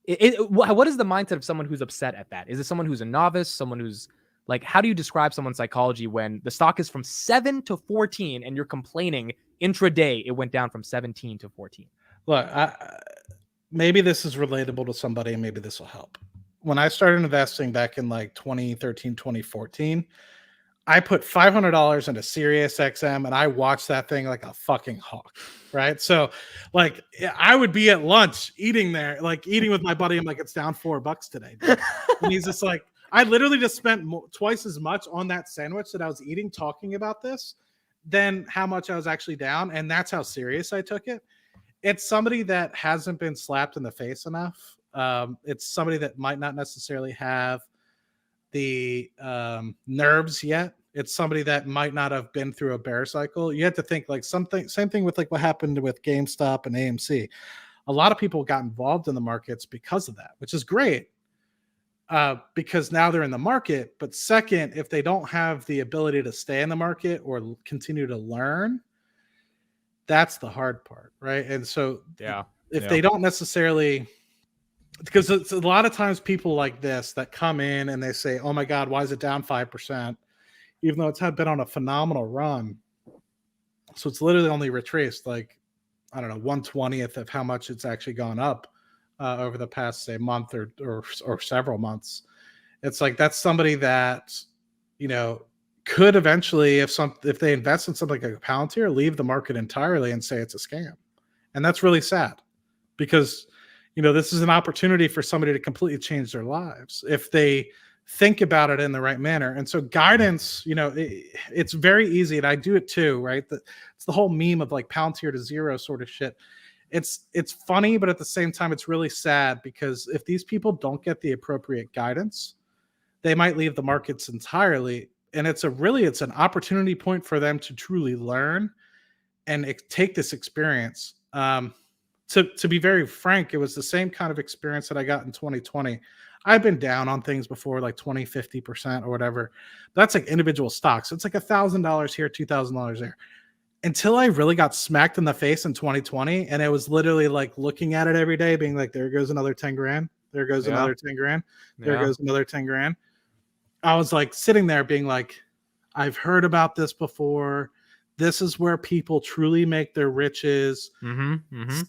Speaker 1: What is the mindset of someone who's upset at that? Is it someone who's a novice, someone who's like, how do you describe someone's psychology when the stock is from 7 to 14 and you're complaining intraday it went down from 17 to 14?
Speaker 2: Look, maybe this is relatable to somebody and maybe this will help. When I started investing back in like 2013, 2014, I put $500 into Sirius XM and I watched that thing like a fucking hawk, right? So like I would be at lunch eating there, like eating with my buddy. I'm like, it's down $4 today. And he's just like, I literally just spent twice as much on that sandwich that I was eating talking about this than how much I was actually down. And that's how serious I took it. It's somebody that hasn't been slapped in the face enough. It's somebody that might not necessarily have the nerves yet. It's somebody that might not have been through a bear cycle. You have to think like same thing with like what happened with GameStop and AMC. A lot of people got involved in the markets because of that, which is great. Because now they're in the market. But second, if they don't have the ability to stay in the market or continue to learn, that's the hard part, right? And so if they don't necessarily, because it's a lot of times people like this that come in and they say, oh my God, why is it down 5%? Even though it's been on a phenomenal run. So it's literally only retraced like, I don't know, 1/20th of how much it's actually gone up over the past, say, month or several months. It's like that's somebody that, you know, could eventually, if they invest in something like a Palantir, leave the market entirely and say it's a scam. And that's really sad because, you know, this is an opportunity for somebody to completely change their lives if they think about it in the right manner. And so guidance, you know, it's very easy, and I do it too, right? It's the whole meme of like Palantir to zero sort of shit. It's funny, but at the same time, it's really sad because if these people don't get the appropriate guidance, they might leave the markets entirely. And it's an opportunity point for them to truly learn and take this experience. To be very frank, it was the same kind of experience that I got in 2020. I've been down on things before, like 20, 50% or whatever. That's like individual stocks. It's like $1,000 here, $2,000 there. Until I really got smacked in the face in 2020. And it was literally like looking at it every day, being like, there goes another 10 grand. There goes another 10 grand. There goes another 10 grand. I was like sitting there being like, I've heard about this before. This is where people truly make their riches.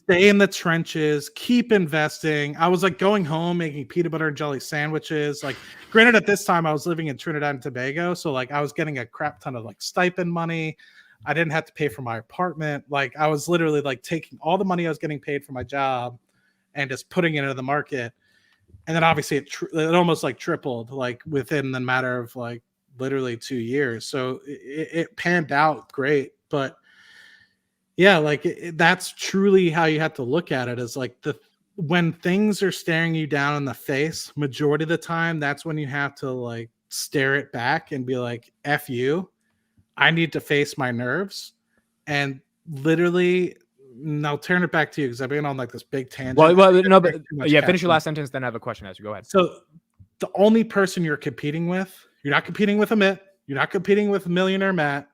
Speaker 2: Stay in the trenches, keep investing. I was like going home, making peanut butter and jelly sandwiches. Like, granted, at this time I was living in Trinidad and Tobago. So like I was getting a crap ton of like stipend money. I didn't have to pay for my apartment. Like I was literally like taking all the money I was getting paid for my job and just putting it into the market. And then obviously it almost like tripled like within the matter of like literally 2 years. So it panned out great. But yeah, like that's truly how you have to look at it, is like when things are staring you down in the face, majority of the time, that's when you have to like stare it back and be like, F you. I need to face my nerves. And literally, I'll turn it back to you because I've been on like this big tangent.
Speaker 1: Well, no, but yeah, finish your last sentence, then I have a question as you go ahead.
Speaker 2: So the only person you're competing with, you're not competing with Amit. You're not competing with Millionaire Matt,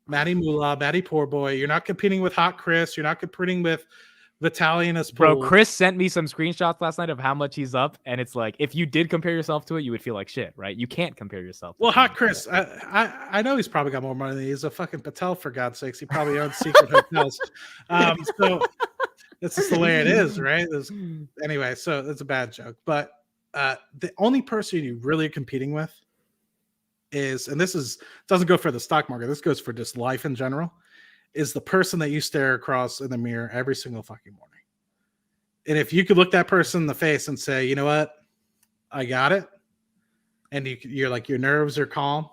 Speaker 2: Matty Moolah, Matty Poor Boy. You're not competing with Hot Chris. You're not competing with Vitaly.
Speaker 1: Bro, Chris sent me some screenshots last night of how much he's up, and it's like if you did compare yourself to it, you would feel like shit, right? You can't compare yourself.
Speaker 2: Well, Hot Chris, I know he's probably got more money than he's a fucking Patel, for God's sakes. He probably owns secret hotels. So that's just the way it is, right? Anyway, so it's a bad joke. But the only person you really are competing with is, and doesn't go for the stock market, this goes for just life in general, is the person that you stare across in the mirror every single fucking morning. And if you could look that person in the face and say, you know what, I got it, and you're like, your nerves are calm,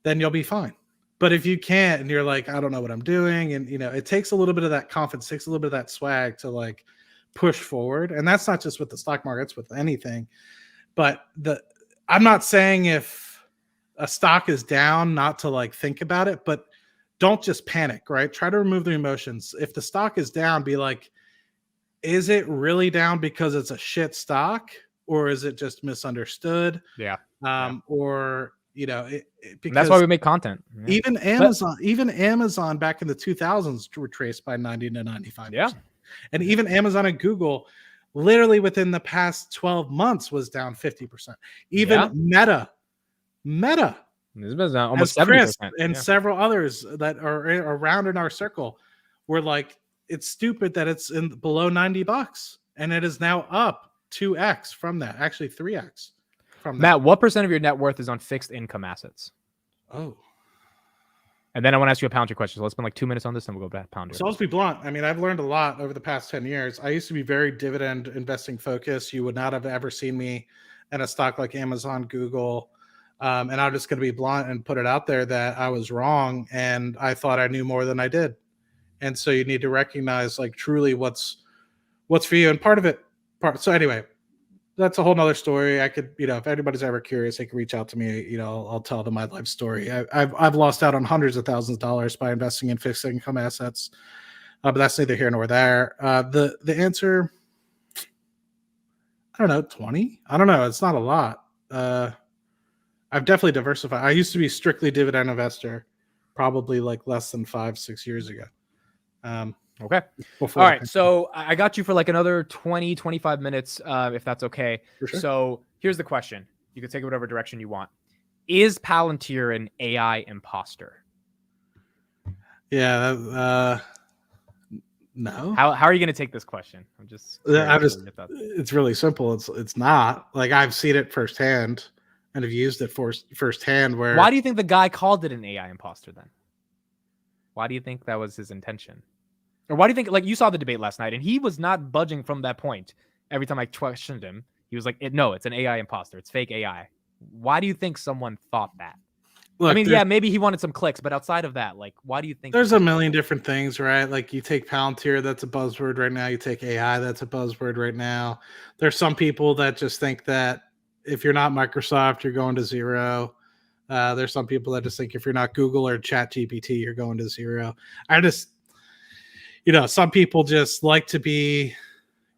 Speaker 2: then you'll be fine. But if you can't, and you're like, I don't know what I'm doing, and you know, it takes a little bit of that confidence, takes a little bit of that swag to like push forward. And that's not just with the stock market, it's with anything. But I'm not saying if a stock is down not to like think about it, but don't just panic, right? Try to remove the emotions. If the stock is down, be like, is it really down because it's a shit stock, or is it just misunderstood?
Speaker 1: Yeah.
Speaker 2: Or, you know,
Speaker 1: because that's why we make content.
Speaker 2: Yeah. Even Amazon back in the 2000s retraced by 90 to 95%.
Speaker 1: Yeah.
Speaker 2: And even Amazon and Google, literally within the past 12 months was down 50%. Even
Speaker 1: Yeah.
Speaker 2: Meta,
Speaker 1: This was almost
Speaker 2: as Chris
Speaker 1: 70%.
Speaker 2: and
Speaker 1: Yeah.
Speaker 2: several others that are around in our circle were like, it's stupid that it's in below $90, and it is now up 2x from that, actually 3x from that.
Speaker 1: Matt, what percent of your net worth is on fixed income assets?
Speaker 2: Oh.
Speaker 1: And then I want to ask you a Palantir question. So let's spend like 2 minutes on this, and we'll go back to Palantir.
Speaker 2: So I'll just be blunt. I mean, I've learned a lot over the past 10 years. I used to be very dividend investing focused. You would not have ever seen me in a stock like Amazon, Google. And I'm just going to be blunt and put it out there that I was wrong. And I thought I knew more than I did. And so you need to recognize like truly what's for you. And so anyway, that's a whole nother story. I could, if anybody's ever curious, they can reach out to me. I'll tell them my life story. I've lost out on hundreds of thousands of dollars by investing in fixed income assets, but that's neither here nor there. The answer, I don't know, 20. I don't know. It's not a lot. I've definitely diversified. I used to be strictly dividend investor, probably like less than 5-6 years ago.
Speaker 1: Okay. All right. So I got you for like another 20, 25 minutes, if that's okay.
Speaker 2: Sure.
Speaker 1: So here's the question. You can take it whatever direction you want. Is Palantir an AI imposter?
Speaker 2: Yeah. No.
Speaker 1: How are you going to take this question?
Speaker 2: It's really simple. It's not. Like, I've seen it firsthand and have used it firsthand.
Speaker 1: Why do you think the guy called it an AI imposter then? Why do you think that was his intention? Or why do you think, like, you saw the debate last night and he was not budging from that point? Every time I questioned him, he was like, no, it's an AI imposter. It's fake AI. Why do you think someone thought that? Look, I mean, yeah, maybe he wanted some clicks, but outside of that, like, why do you think?
Speaker 2: There's a million different things, right? Like, you take Palantir, that's a buzzword right now. You take AI, that's a buzzword right now. There's some people that just think that if you're not Microsoft, you're going to zero. There's some people that just think if you're not Google or ChatGPT, you're going to zero. Some people just like to be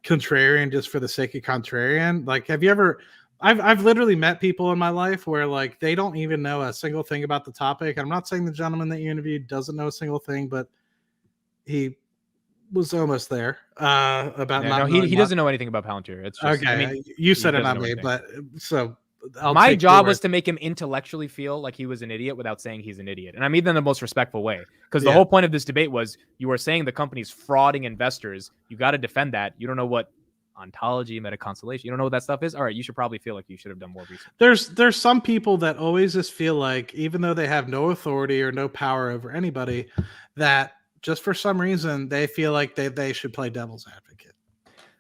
Speaker 2: contrarian just for the sake of contrarian. Like, have you ever... I've literally met people in my life where like they don't even know a single thing about the topic. I'm not saying the gentleman that you interviewed doesn't know a single thing, but he was almost there about not knowing
Speaker 1: he doesn't know anything about Palantir. It's just,
Speaker 2: okay. I mean, you said it, not me, but so
Speaker 1: my job was to make him intellectually feel like he was an idiot without saying he's an idiot. And I mean that in the most respectful way, because the whole point of this debate was you were saying the company's frauding investors. You got to defend that. You don't know what ontology, meta-constellation, you don't know what that stuff is. All right, you should probably feel like you should have done more research.
Speaker 2: There's some people that always just feel like, even though they have no authority or no power over anybody, that just for some reason they feel like they should play devil's advocate.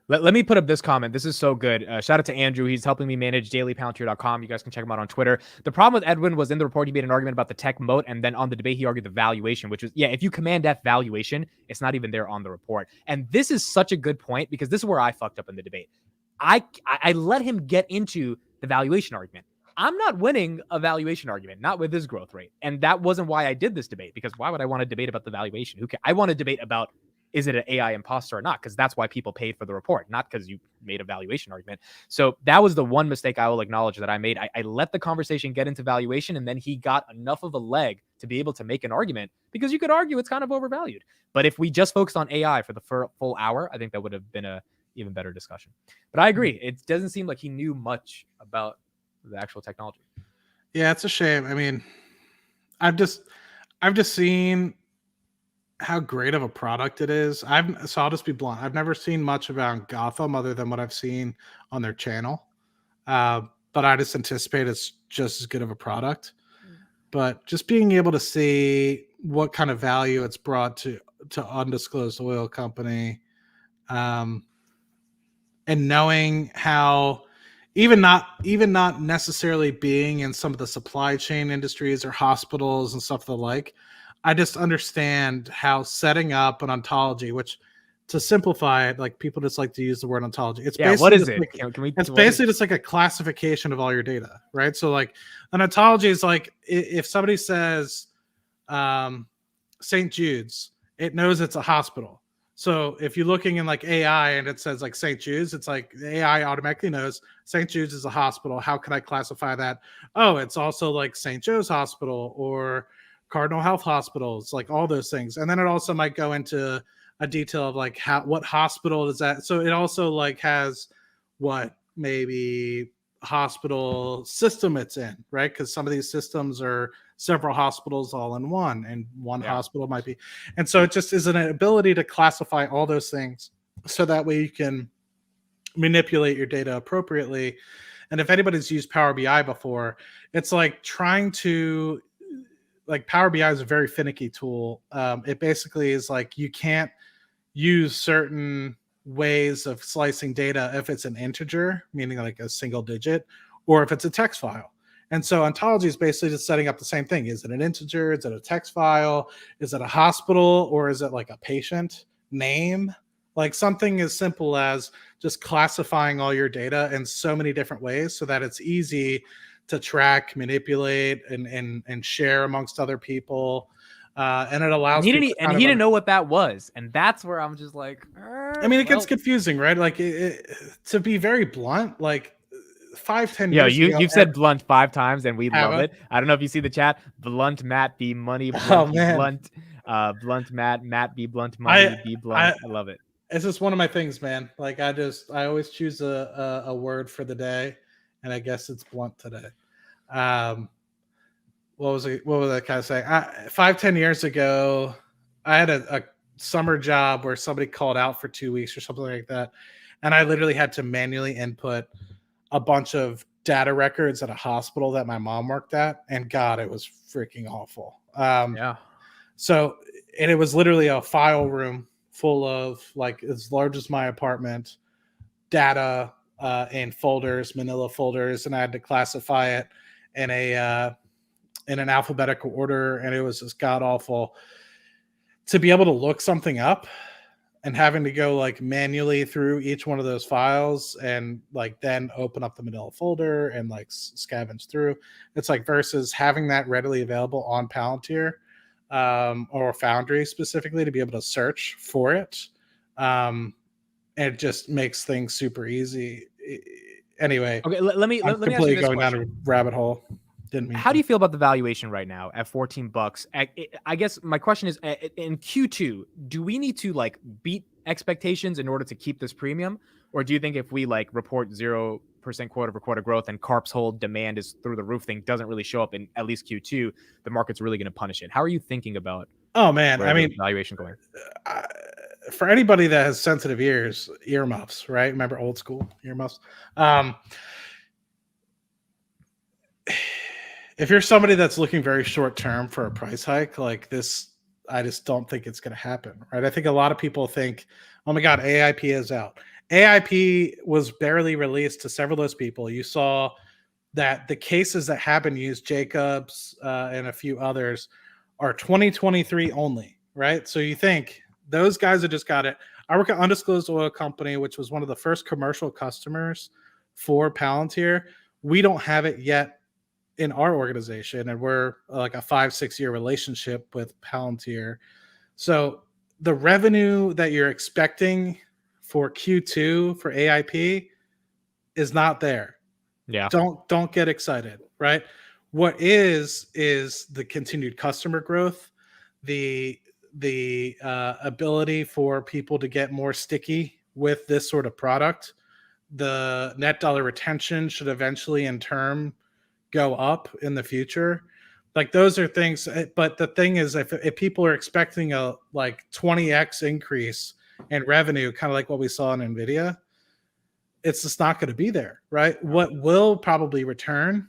Speaker 1: Let me put up this comment. This is so good. Shout out to Andrew. He's helping me manage DailyPalantir.com. You guys can check him out on Twitter. The problem with Edwin was in the report, he made an argument about the tech moat. And then on the debate, he argued the valuation, which was, if you command F valuation, it's not even there on the report. And this is such a good point because this is where I fucked up in the debate. I let him get into the valuation argument. I'm not winning a valuation argument, not with this growth rate. And that wasn't why I did this debate, because why would I want to debate about the valuation? Who cares? I want to debate about, is it an AI imposter or not? Because that's why people paid for the report, not because you made a valuation argument. So that was the one mistake I will acknowledge that I made. I let the conversation get into valuation, and then he got enough of a leg to be able to make an argument, because you could argue it's kind of overvalued. But if we just focused on AI for the full hour, I think that would have been a even better discussion. But I agree. It doesn't seem like he knew much about the actual technology.
Speaker 2: Yeah, it's a shame. I mean, I've just seen how great of a product it is. So I'll just be blunt. I've never seen much about Gotham other than what I've seen on their channel. But I just anticipate it's just as good of a product. But just being able to see what kind of value it's brought to undisclosed oil company, and knowing how even not necessarily being in some of the supply chain industries or hospitals and stuff the like, I just understand how setting up an ontology, which, to simplify it, like, people just like to use the word ontology. It's basically
Speaker 1: what is it?
Speaker 2: Like, it's basically just like a classification of all your data, right? So like an ontology is like, if somebody says St. Jude's, it knows it's a hospital. So if you're looking in like AI and it says like St. Jude's, it's like the AI automatically knows St. Jude's is a hospital. How can I classify that? Oh, it's also like St. Joe's Hospital or Cardinal Health Hospitals, like all those things. And then it also might go into a detail of like what hospital is that. So it also like has what maybe hospital system it's in, right? Because some of these systems are several hospitals all in one, and one hospital might be. And so it just is an ability to classify all those things so that way you can manipulate your data appropriately. And if anybody's used Power BI before, it's like trying to, like, Power BI is a very finicky tool. It basically is like you can't use certain ways of slicing data if it's an integer, meaning like a single digit, or if it's a text file. And so ontology is basically just setting up the same thing. Is it an integer? Is it a text file? Is it a hospital? Or is it like a patient name? Like something as simple as just classifying all your data in so many different ways so that it's easy to track, manipulate, and share amongst other people. And it allows
Speaker 1: he didn't know what that was, and that's where I'm just like,
Speaker 2: I mean, it gets confusing, right? Like, to be very blunt, like 5-10
Speaker 1: yeah,
Speaker 2: years ago,
Speaker 1: you've said blunt 5 times, and we love
Speaker 2: I?
Speaker 1: it. I don't know if you see the chat. Blunt Matt be money,
Speaker 2: Oh
Speaker 1: blunt be
Speaker 2: man,
Speaker 1: blunt, blunt Matt be blunt money, be blunt. I love it.
Speaker 2: It's just one of my things, man. Like I always choose a word for the day, and I guess it's blunt today. What was I kind of saying? 5-10 years ago, I had a summer job where somebody called out for 2 weeks or something like that, and I literally had to manually input a bunch of data records at a hospital that my mom worked at, and God, it was freaking awful.
Speaker 1: Yeah.
Speaker 2: So, and it was literally a file room full of, like, as large as my apartment, data in folders, manila folders, and I had to classify it in an alphabetical order, and it was just god awful. To be able to look something up and having to go like manually through each one of those files and like then open up the manila folder and like scavenge through, it's like versus having that readily available on Palantir or Foundry specifically to be able to search for it. It just makes things super easy. Anyway,
Speaker 1: okay, let me ask you this
Speaker 2: going
Speaker 1: question.
Speaker 2: down a rabbit hole.
Speaker 1: How do you feel about the valuation right now at $14? I guess my question is, in Q2, do we need to like beat expectations in order to keep this premium, or do you think if we like report 0% quarter-over-quarter growth and Carp's whole demand is through the roof thing doesn't really show up in at least Q2, the market's really going to punish it? How are you thinking about?
Speaker 2: Oh man, I mean,
Speaker 1: valuation going.
Speaker 2: For anybody that has sensitive earmuffs, right? Remember old school earmuffs. If you're somebody that's looking very short term for a price hike like this, I just don't think it's going to happen, right? I think a lot of people think, oh my God, AIP is out. AIP was barely released to several of those people. You saw that the cases that have been used, Jacobs and a few others, are 2023 only, right? So you think those guys have just got it. I work at Undisclosed Oil Company, which was one of the first commercial customers for Palantir. We don't have it yet in our organization, and we're like a 5-6 year relationship with Palantir. So the revenue that you're expecting for Q2 for AIP is not there.
Speaker 1: Yeah.
Speaker 2: Don't get excited, right? What is the continued customer growth, the ability for people to get more sticky with this sort of product. The net dollar retention should eventually in turn go up in the future. Like those are things, but the thing is, if people are expecting a like 20x increase in revenue, kind of like what we saw in NVIDIA, it's just not going to be there, right? What will probably return,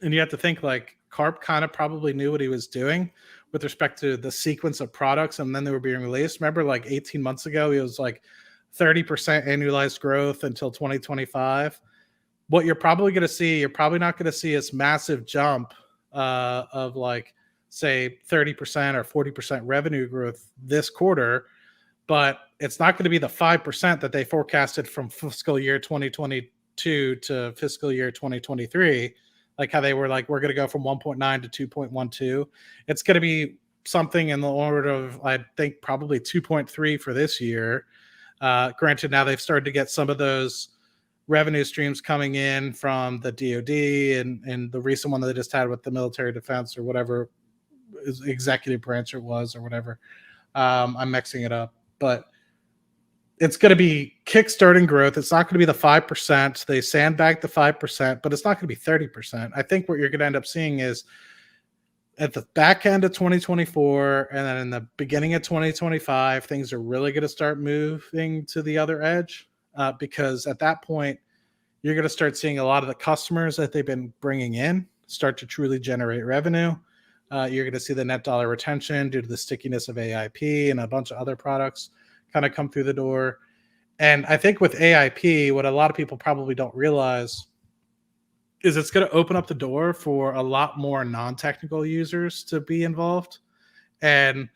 Speaker 2: and you have to think like Carp kind of probably knew what he was doing with respect to the sequence of products, and then they were being released. Remember, like 18 months ago, he was like 30% annualized growth until 2025. What you're probably going to see, you're probably not going to see this massive jump of like, say, 30% or 40% revenue growth this quarter, but it's not going to be the 5% that they forecasted from fiscal year 2022 to fiscal year 2023, like how they were like, we're going to go from 1.9 to 2.12. It's going to be something in the order of, I think, probably 2.3 for this year. Granted, now they've started to get some of those revenue streams coming in from the DoD and the recent one that they just had with the military defense or whatever executive branch it was or whatever. I'm mixing it up, but it's going to be kickstarting growth. It's not going to be the 5%. They sandbagged the 5%, but it's not going to be 30%. I think what you're going to end up seeing is at the back end of 2024 and then in the beginning of 2025, things are really going to start moving to the other edge, because at that point, you're going to start seeing a lot of the customers that they've been bringing in start to truly generate revenue. You're going to see the net dollar retention due to the stickiness of AIP and a bunch of other products kind of come through the door. And I think with AIP, what a lot of people probably don't realize is it's going to open up the door for a lot more non-technical users to be involved. And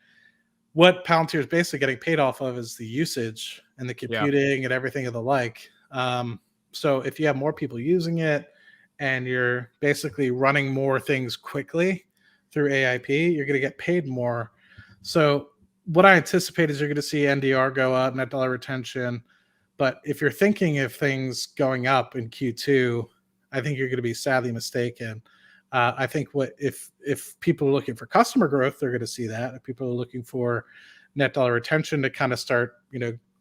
Speaker 2: what Palantir is basically getting paid off of is the usage and the computing and everything of the like. So if you have more people using it and you're basically running more things quickly through AIP, you're going to get paid more. So what I anticipate is you're going to see NDR go up, net dollar retention. But if you're thinking of things going up in Q2, I think you're going to be sadly mistaken. I think if people are looking for customer growth, they're going to see that. If people are looking for net dollar retention to kind of start,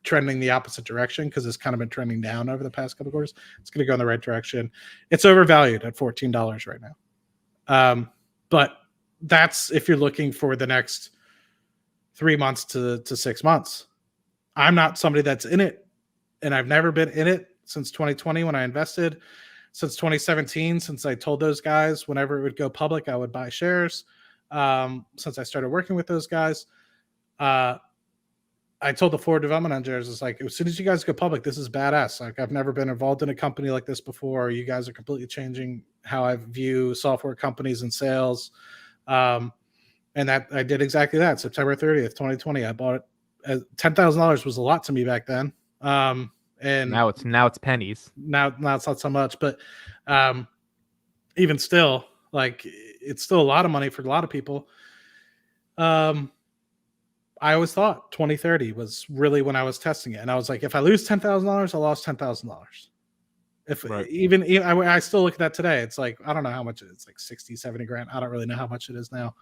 Speaker 2: trending the opposite direction, because it's kind of been trending down over the past couple of quarters, it's going to go in the right direction. It's overvalued at $14 right now. But that's if you're looking for the next 3 months to 6 months. I'm not somebody that's in it, and I've never been in it since 2020 when I invested. Since 2017, since I told those guys whenever it would go public, I would buy shares. Since I started working with those guys, I told the forward development engineers, it's like, as soon as you guys go public, this is badass. Like, I've never been involved in a company like this before. You guys are completely changing how I view software companies and sales. And that I did exactly that. September 30th, 2020, I bought it. $10,000 was a lot to me back then. And
Speaker 1: now it's pennies.
Speaker 2: Now it's not so much, but even still, like, it's still a lot of money for a lot of people. I always thought 2030 was really when I was testing it, and I was like, if I lose $10,000, I lost $10,000. If right. even I still look at that today, it's like, I don't know how much it is. It's like 60, 70 grand. I don't really know how much it is now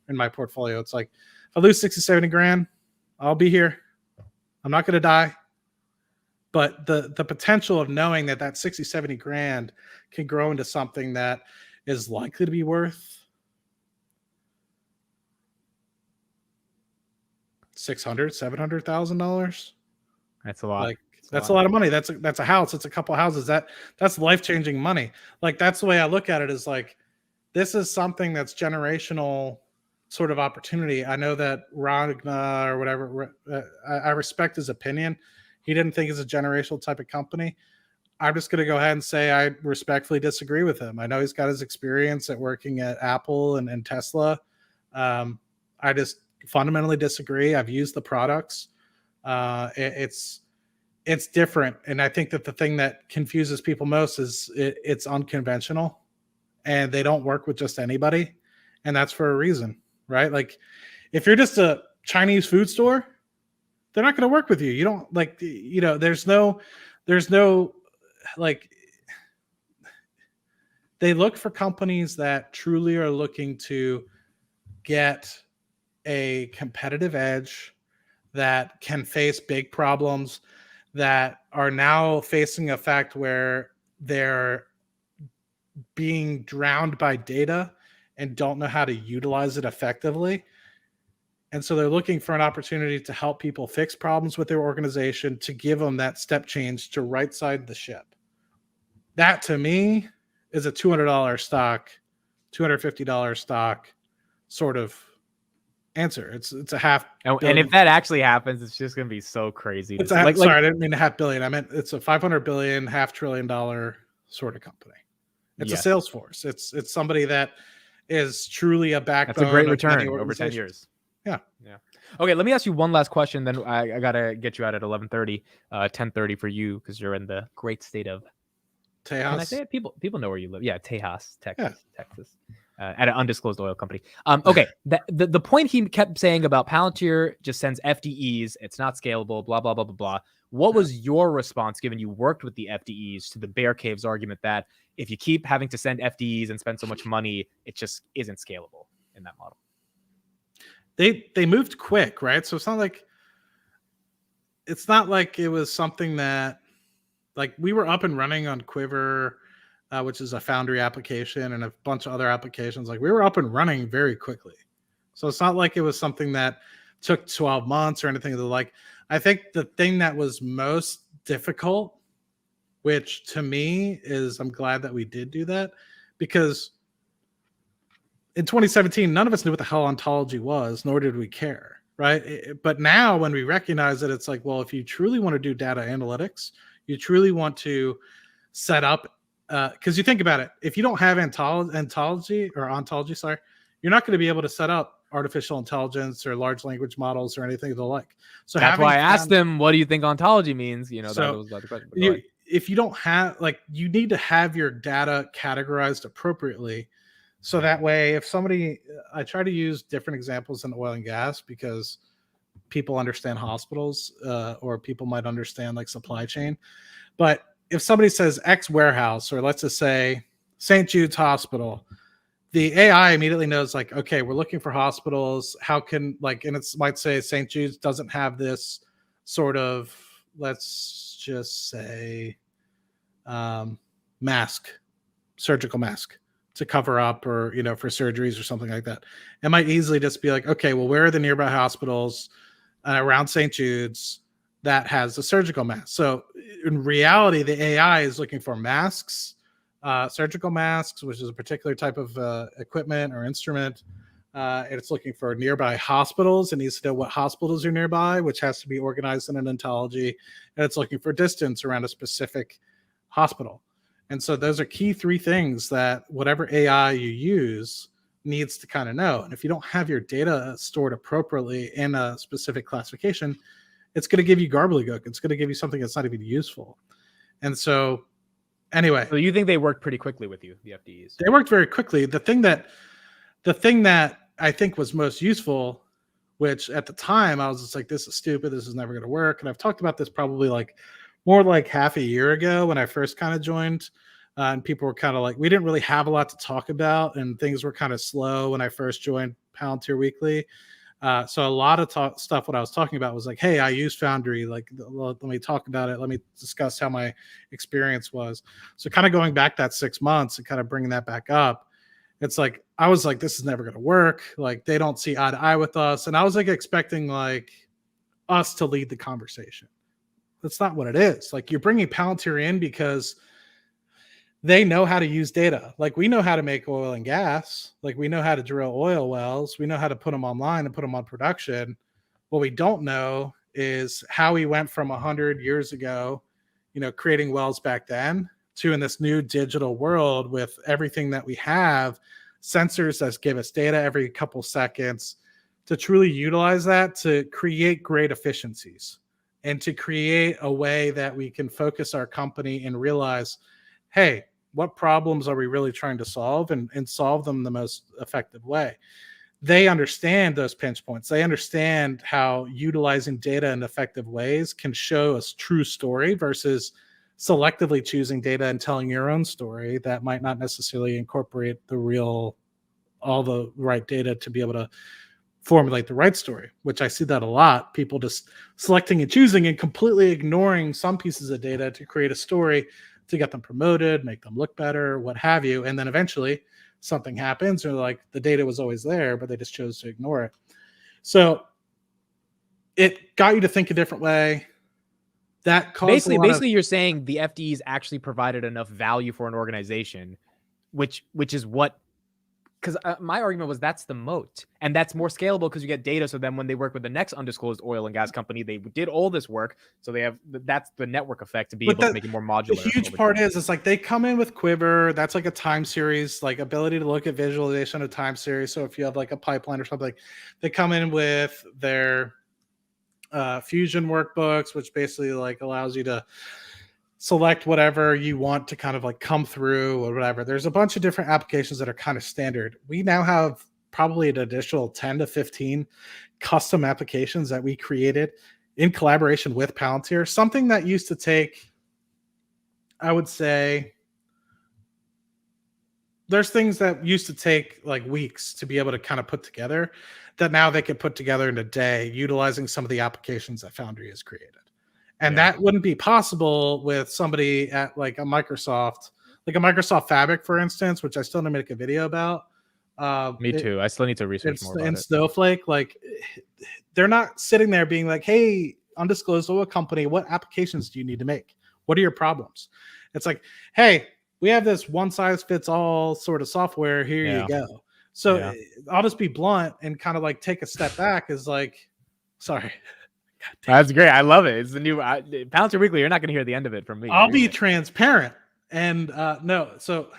Speaker 2: in my portfolio. It's like, if I lose 60, 70 grand, I'll be here. I'm not going to die. But the potential of knowing that 60, 70 grand can grow into something that is likely to be worth $600,000, $700,000.
Speaker 1: That's a lot.
Speaker 2: Like, that's a lot of money. That's a house. It's a couple houses. That's life-changing money. Like, that's the way I look at it, is like, this is something that's generational sort of opportunity. I know that Ragnar or whatever, I respect his opinion. He didn't think it's a generational type of company. I'm just going to go ahead and say I respectfully disagree with him. I know he's got his experience at working at Apple and Tesla. I just fundamentally disagree. I've used the products. It's different. And I think that the thing that confuses people most is it's unconventional, and they don't work with just anybody. And that's for a reason, right? Like, if you're just a Chinese food store, they're not going to work with you. You don't, like, there's no, like, they look for companies that truly are looking to get a competitive edge, that can face big problems, that are now facing a fact where they're being drowned by data and don't know how to utilize it effectively. And so they're looking for an opportunity to help people fix problems with their organization, to give them that step change to right side the ship. That, to me, is a $200 stock, $250 stock sort of answer. It's a half.
Speaker 1: And if that actually happens, it's just going to be so crazy.
Speaker 2: It's sorry, I didn't mean a $500 billion. I meant it's a $500 billion, $500 billion sort of company. It's a sales force. It's somebody that is truly a backbone.
Speaker 1: That's a great return over 10 years.
Speaker 2: Yeah.
Speaker 1: Okay, let me ask you one last question. Then I gotta get you out at 11:30, 10:30 for you, because you're in the great state of
Speaker 2: Tejas.
Speaker 1: Can I say it? People know where you live. Yeah, Tejas, Texas. At an undisclosed oil company. Okay, the point he kept saying about Palantir just sends FDEs. It's not scalable. Blah blah blah blah blah. What was your response, given you worked with the FDEs, to the bear cave's argument that if you keep having to send FDEs and spend so much money, it just isn't scalable in that model?
Speaker 2: they moved quick, right? So it's not like it was something that, like, we were up and running on Quiver, which is a Foundry application, and a bunch of other applications. Like, we were up and running very quickly. So it's not like it was something that took 12 months or anything of the like. I think the thing that was most difficult, which to me is, I'm glad that we did do that, because in 2017, none of us knew what the hell ontology was, nor did we care, right? But now when we recognize it, it's like, well, if you truly want to do data analytics, you truly want to set up, because you think about it, if you don't have ontology, sorry, you're not going to be able to set up artificial intelligence or large language models or anything of the like. So
Speaker 1: that's why I asked them, what do you think ontology means? You know,
Speaker 2: so
Speaker 1: that was the question.
Speaker 2: If you don't have, like, you need to have your data categorized appropriately. So that way, if somebody, I try to use different examples in oil and gas because people understand hospitals, or people might understand like supply chain. But if somebody says X warehouse, or let's just say St. Jude's Hospital, the AI immediately knows, like, okay, we're looking for hospitals. How can, like, and it might say St. Jude's doesn't have this sort of, let's just say, mask, surgical mask to cover up, or, you know, for surgeries or something like that. It might easily just be like, okay, well, where are the nearby hospitals around St. Jude's that has a surgical mask? So in reality, the AI is looking for masks, surgical masks, which is a particular type of equipment or instrument. And it's looking for nearby hospitals. It needs to know what hospitals are nearby, which has to be organized in an ontology. And it's looking for distance around a specific hospital. And so those are key three things that whatever AI you use needs to kind of know. And if you don't have your data stored appropriately in a specific classification, it's going to give you gobbledygook. It's going to give you something that's not even useful. And so anyway.
Speaker 1: So you think they worked pretty quickly with you, the FDEs?
Speaker 2: They worked very quickly. The thing that I think was most useful, which at the time I was just like, this is stupid. This is never going to work. And I've talked about this probably like more like half a year ago when I first kind of joined, and people were kind of like, we didn't really have a lot to talk about, and things were kind of slow when I first joined Palantir Weekly. So a lot of stuff, what I was talking about was like, hey, I use Foundry. Like, let me talk about it. Let me discuss how my experience was. So kind of going back that 6 months and kind of bringing that back up, it's like, I was like, this is never going to work. Like, they don't see eye to eye with us. And I was like expecting like us to lead the conversation. That's not what it is. Like, you're bringing Palantir in because they know how to use data. Like, we know how to make oil and gas. Like, we know how to drill oil wells. We know how to put them online and put them on production. What we don't know is how we went from 100 years ago, you know, creating wells back then, to in this new digital world with everything that we have, sensors that give us data every couple seconds, to truly utilize that to create great efficiencies and to create a way that we can focus our company and realize, hey, what problems are we really trying to solve, and solve them the most effective way. They understand those pinch points. They understand how utilizing data in effective ways can show a true story versus selectively choosing data and telling your own story that might not necessarily incorporate all the right data to be able to formulate the right story, which I see that a lot. People just selecting and choosing and completely ignoring some pieces of data to create a story to get them promoted, make them look better, what have you. And then eventually something happens, or like the data was always there, but they just chose to ignore it. So it got you to think a different way. That caused
Speaker 1: basically you're saying the FDEs actually provided enough value for an organization, which is what, because my argument was that's the moat, and that's more scalable because you get data. So then when they work with the next undisclosed oil and gas company, they did all this work, so they have, that's the network effect to be able to make it more modular.
Speaker 2: The huge part is, it's like they come in with Quiver. That's like a time series, like ability to look at visualization of time series. So if you have like a pipeline or something, they come in with their Fusion workbooks, which basically like allows you to select whatever you want to kind of like come through or whatever. There's a bunch of different applications that are kind of standard. We now have probably an additional 10 to 15 custom applications that we created in collaboration with Palantir. Something that used to take, I would say, there's things that used to take like weeks to be able to kind of put together that now they could put together in a day utilizing some of the applications that Foundry has created. And that wouldn't be possible with somebody at like a Microsoft Fabric, for instance, which I still need to make a video about.
Speaker 1: Me too. I still need to research more about
Speaker 2: in
Speaker 1: it.
Speaker 2: Snowflake, like they're not sitting there being like, hey, undisclosed oil company, what applications do you need to make? What are your problems? It's like, hey, we have this one size fits all sort of software. Here you go. So I'll just be blunt and kind of like take a step back is like, sorry.
Speaker 1: That's great. I love it. It's the new Palantir Weekly. You're not going to hear the end of it from me.
Speaker 2: I'll be transparent. And no, so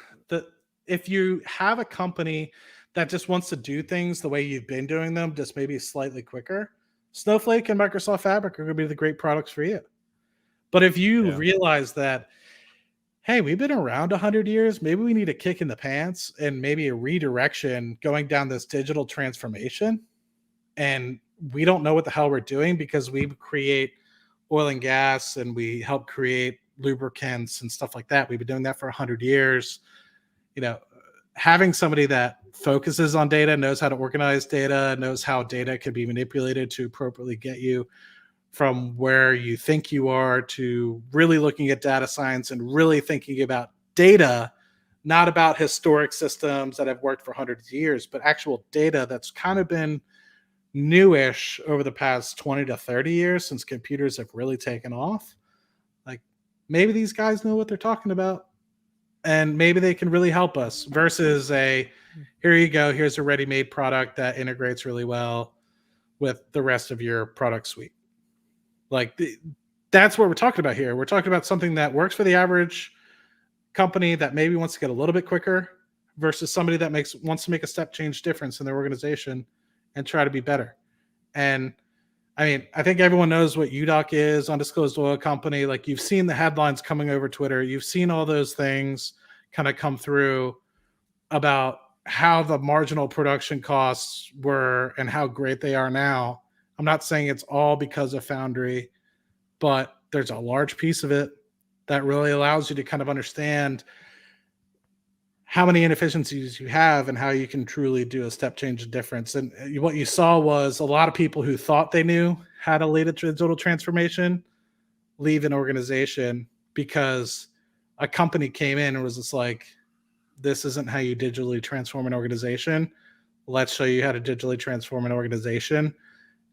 Speaker 2: if you have a company that just wants to do things the way you've been doing them, just maybe slightly quicker, Snowflake and Microsoft Fabric are going to be the great products for you. But if you realize that, hey, we've been around 100 years, maybe we need a kick in the pants and maybe a redirection going down this digital transformation, and we don't know what the hell we're doing because we create oil and gas and we help create lubricants and stuff like that. We've been doing that for 100 years. You know, having somebody that focuses on data, knows how to organize data, knows how data can be manipulated to appropriately get you from where you think you are to really looking at data science and really thinking about data, not about historic systems that have worked for hundreds of years, but actual data that's kind of been newish over the past 20 to 30 years since computers have really taken off. Like maybe these guys know what they're talking about and maybe they can really help us versus here you go, here's a ready-made product that integrates really well with the rest of your product suite. Like that's what we're talking about here. We're talking about something that works for the average company that maybe wants to get a little bit quicker versus somebody that wants to make a step change difference in their organization and try to be better. And I mean, I think everyone knows what UDOC is, undisclosed oil company. Like you've seen the headlines coming over Twitter. You've seen all those things kind of come through about how the marginal production costs were and how great they are now. I'm not saying it's all because of Foundry, but there's a large piece of it that really allows you to kind of understand how many inefficiencies you have and how you can truly do a step change difference. And what you saw was a lot of people who thought they knew how to lead a digital transformation leave an organization because a company came in and was just like, this isn't how you digitally transform an organization. Let's show you how to digitally transform an organization.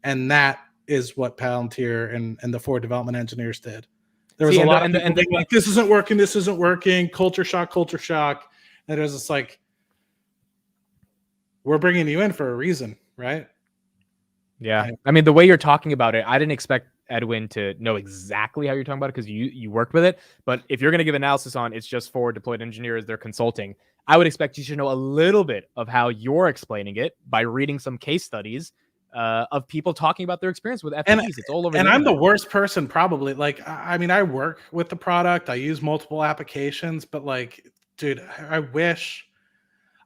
Speaker 2: And that is what Palantir and the 4 development engineers did. There was a lot of people being like, this isn't working, culture shock. And it was just like, we're bringing you in for a reason, right?
Speaker 1: Yeah. I mean, the way you're talking about it, I didn't expect Edwin to know exactly how you're talking about it because you worked with it. But if you're going to give analysis on it's just for deployed engineers, they're consulting, I would expect you to know a little bit of how you're explaining it by reading some case studies of people talking about their experience with FPs. It's all over.
Speaker 2: And I'm the worst person probably. Like, I mean, I work with the product. I use multiple applications, but like, dude, I wish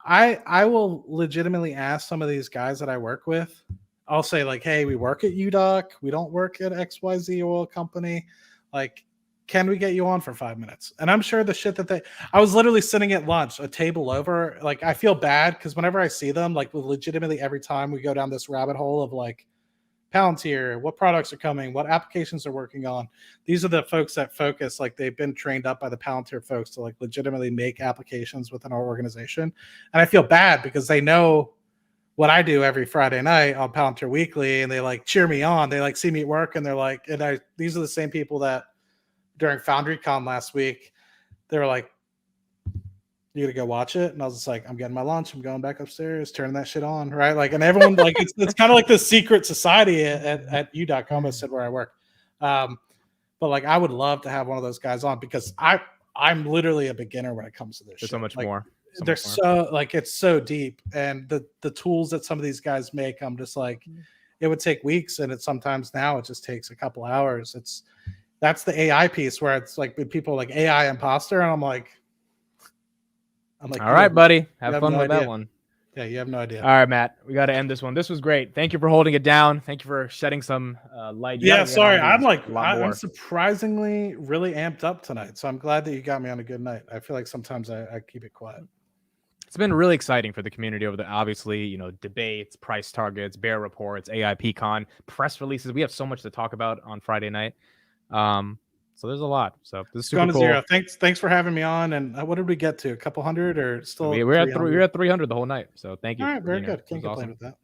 Speaker 2: I will legitimately ask some of these guys that I work with. I'll say like, hey, we work at UDOC. We don't work at XYZ oil company. Like, can we get you on for 5 minutes? And I'm sure the shit that I was literally sitting at lunch, a table over. Like, I feel bad because whenever I see them, like legitimately every time we go down this rabbit hole of like Palantir, what products are coming, what applications are working on. These are the folks that focus, like they've been trained up by the Palantir folks to like legitimately make applications within our organization. And I feel bad because they know what I do every Friday night on Palantir Weekly, and they like cheer me on. They like see me at work, and they're like, these are the same people that during FoundryCon last week, they were like, you gonna go watch it? And I was just like, I'm getting my lunch. I'm going back upstairs, turning that shit on, right? Like, and everyone like it's kind of like this secret society at U.com. I almost said where I work, but like I would love to have one of those guys on because I'm literally a beginner when it comes to this.
Speaker 1: There's
Speaker 2: shit.
Speaker 1: so much
Speaker 2: like,
Speaker 1: more.
Speaker 2: So like it's so deep, and the tools that some of these guys make, I'm just like, it would take weeks, and sometimes now it just takes a couple hours. That's the AI piece where it's like people like AI imposter, and I'm like,
Speaker 1: all right, buddy, have fun with that one.
Speaker 2: Yeah, you have no idea.
Speaker 1: All right, Matt, we got to end this one. This was great. Thank you for holding it down. Thank you for shedding some light.
Speaker 2: Sorry, I'm surprisingly really amped up tonight, so I'm glad that you got me on a good night. I feel like sometimes I keep it quiet.
Speaker 1: It's been really exciting for the community over the obviously, debates, price targets, bear reports, AIPCon, press releases. We have so much to talk about on Friday night. So there's a lot. So this is
Speaker 2: It's
Speaker 1: super
Speaker 2: gone to
Speaker 1: cool.
Speaker 2: zero. Thanks for having me on. And what did we get to? A couple hundred or still?
Speaker 1: We're at 300 the whole night. So thank you.
Speaker 2: All right, very good.
Speaker 1: Can't
Speaker 2: complain with that.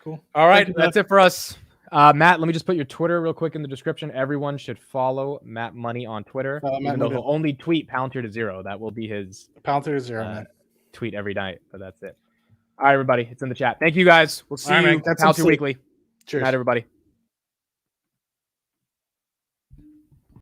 Speaker 2: Cool.
Speaker 1: All right, that's it for us. Matt, let me just put your Twitter real quick in the description. Everyone should follow Matt Money on Twitter. Even though he'll only tweet Palantir to 0. That will be his
Speaker 2: Palantir to 0
Speaker 1: tweet every night. But that's it. All right, everybody. It's in the chat. Thank you guys. We'll see you
Speaker 2: Palantir
Speaker 1: Weekly.
Speaker 2: Cheers.
Speaker 1: Good night, everybody.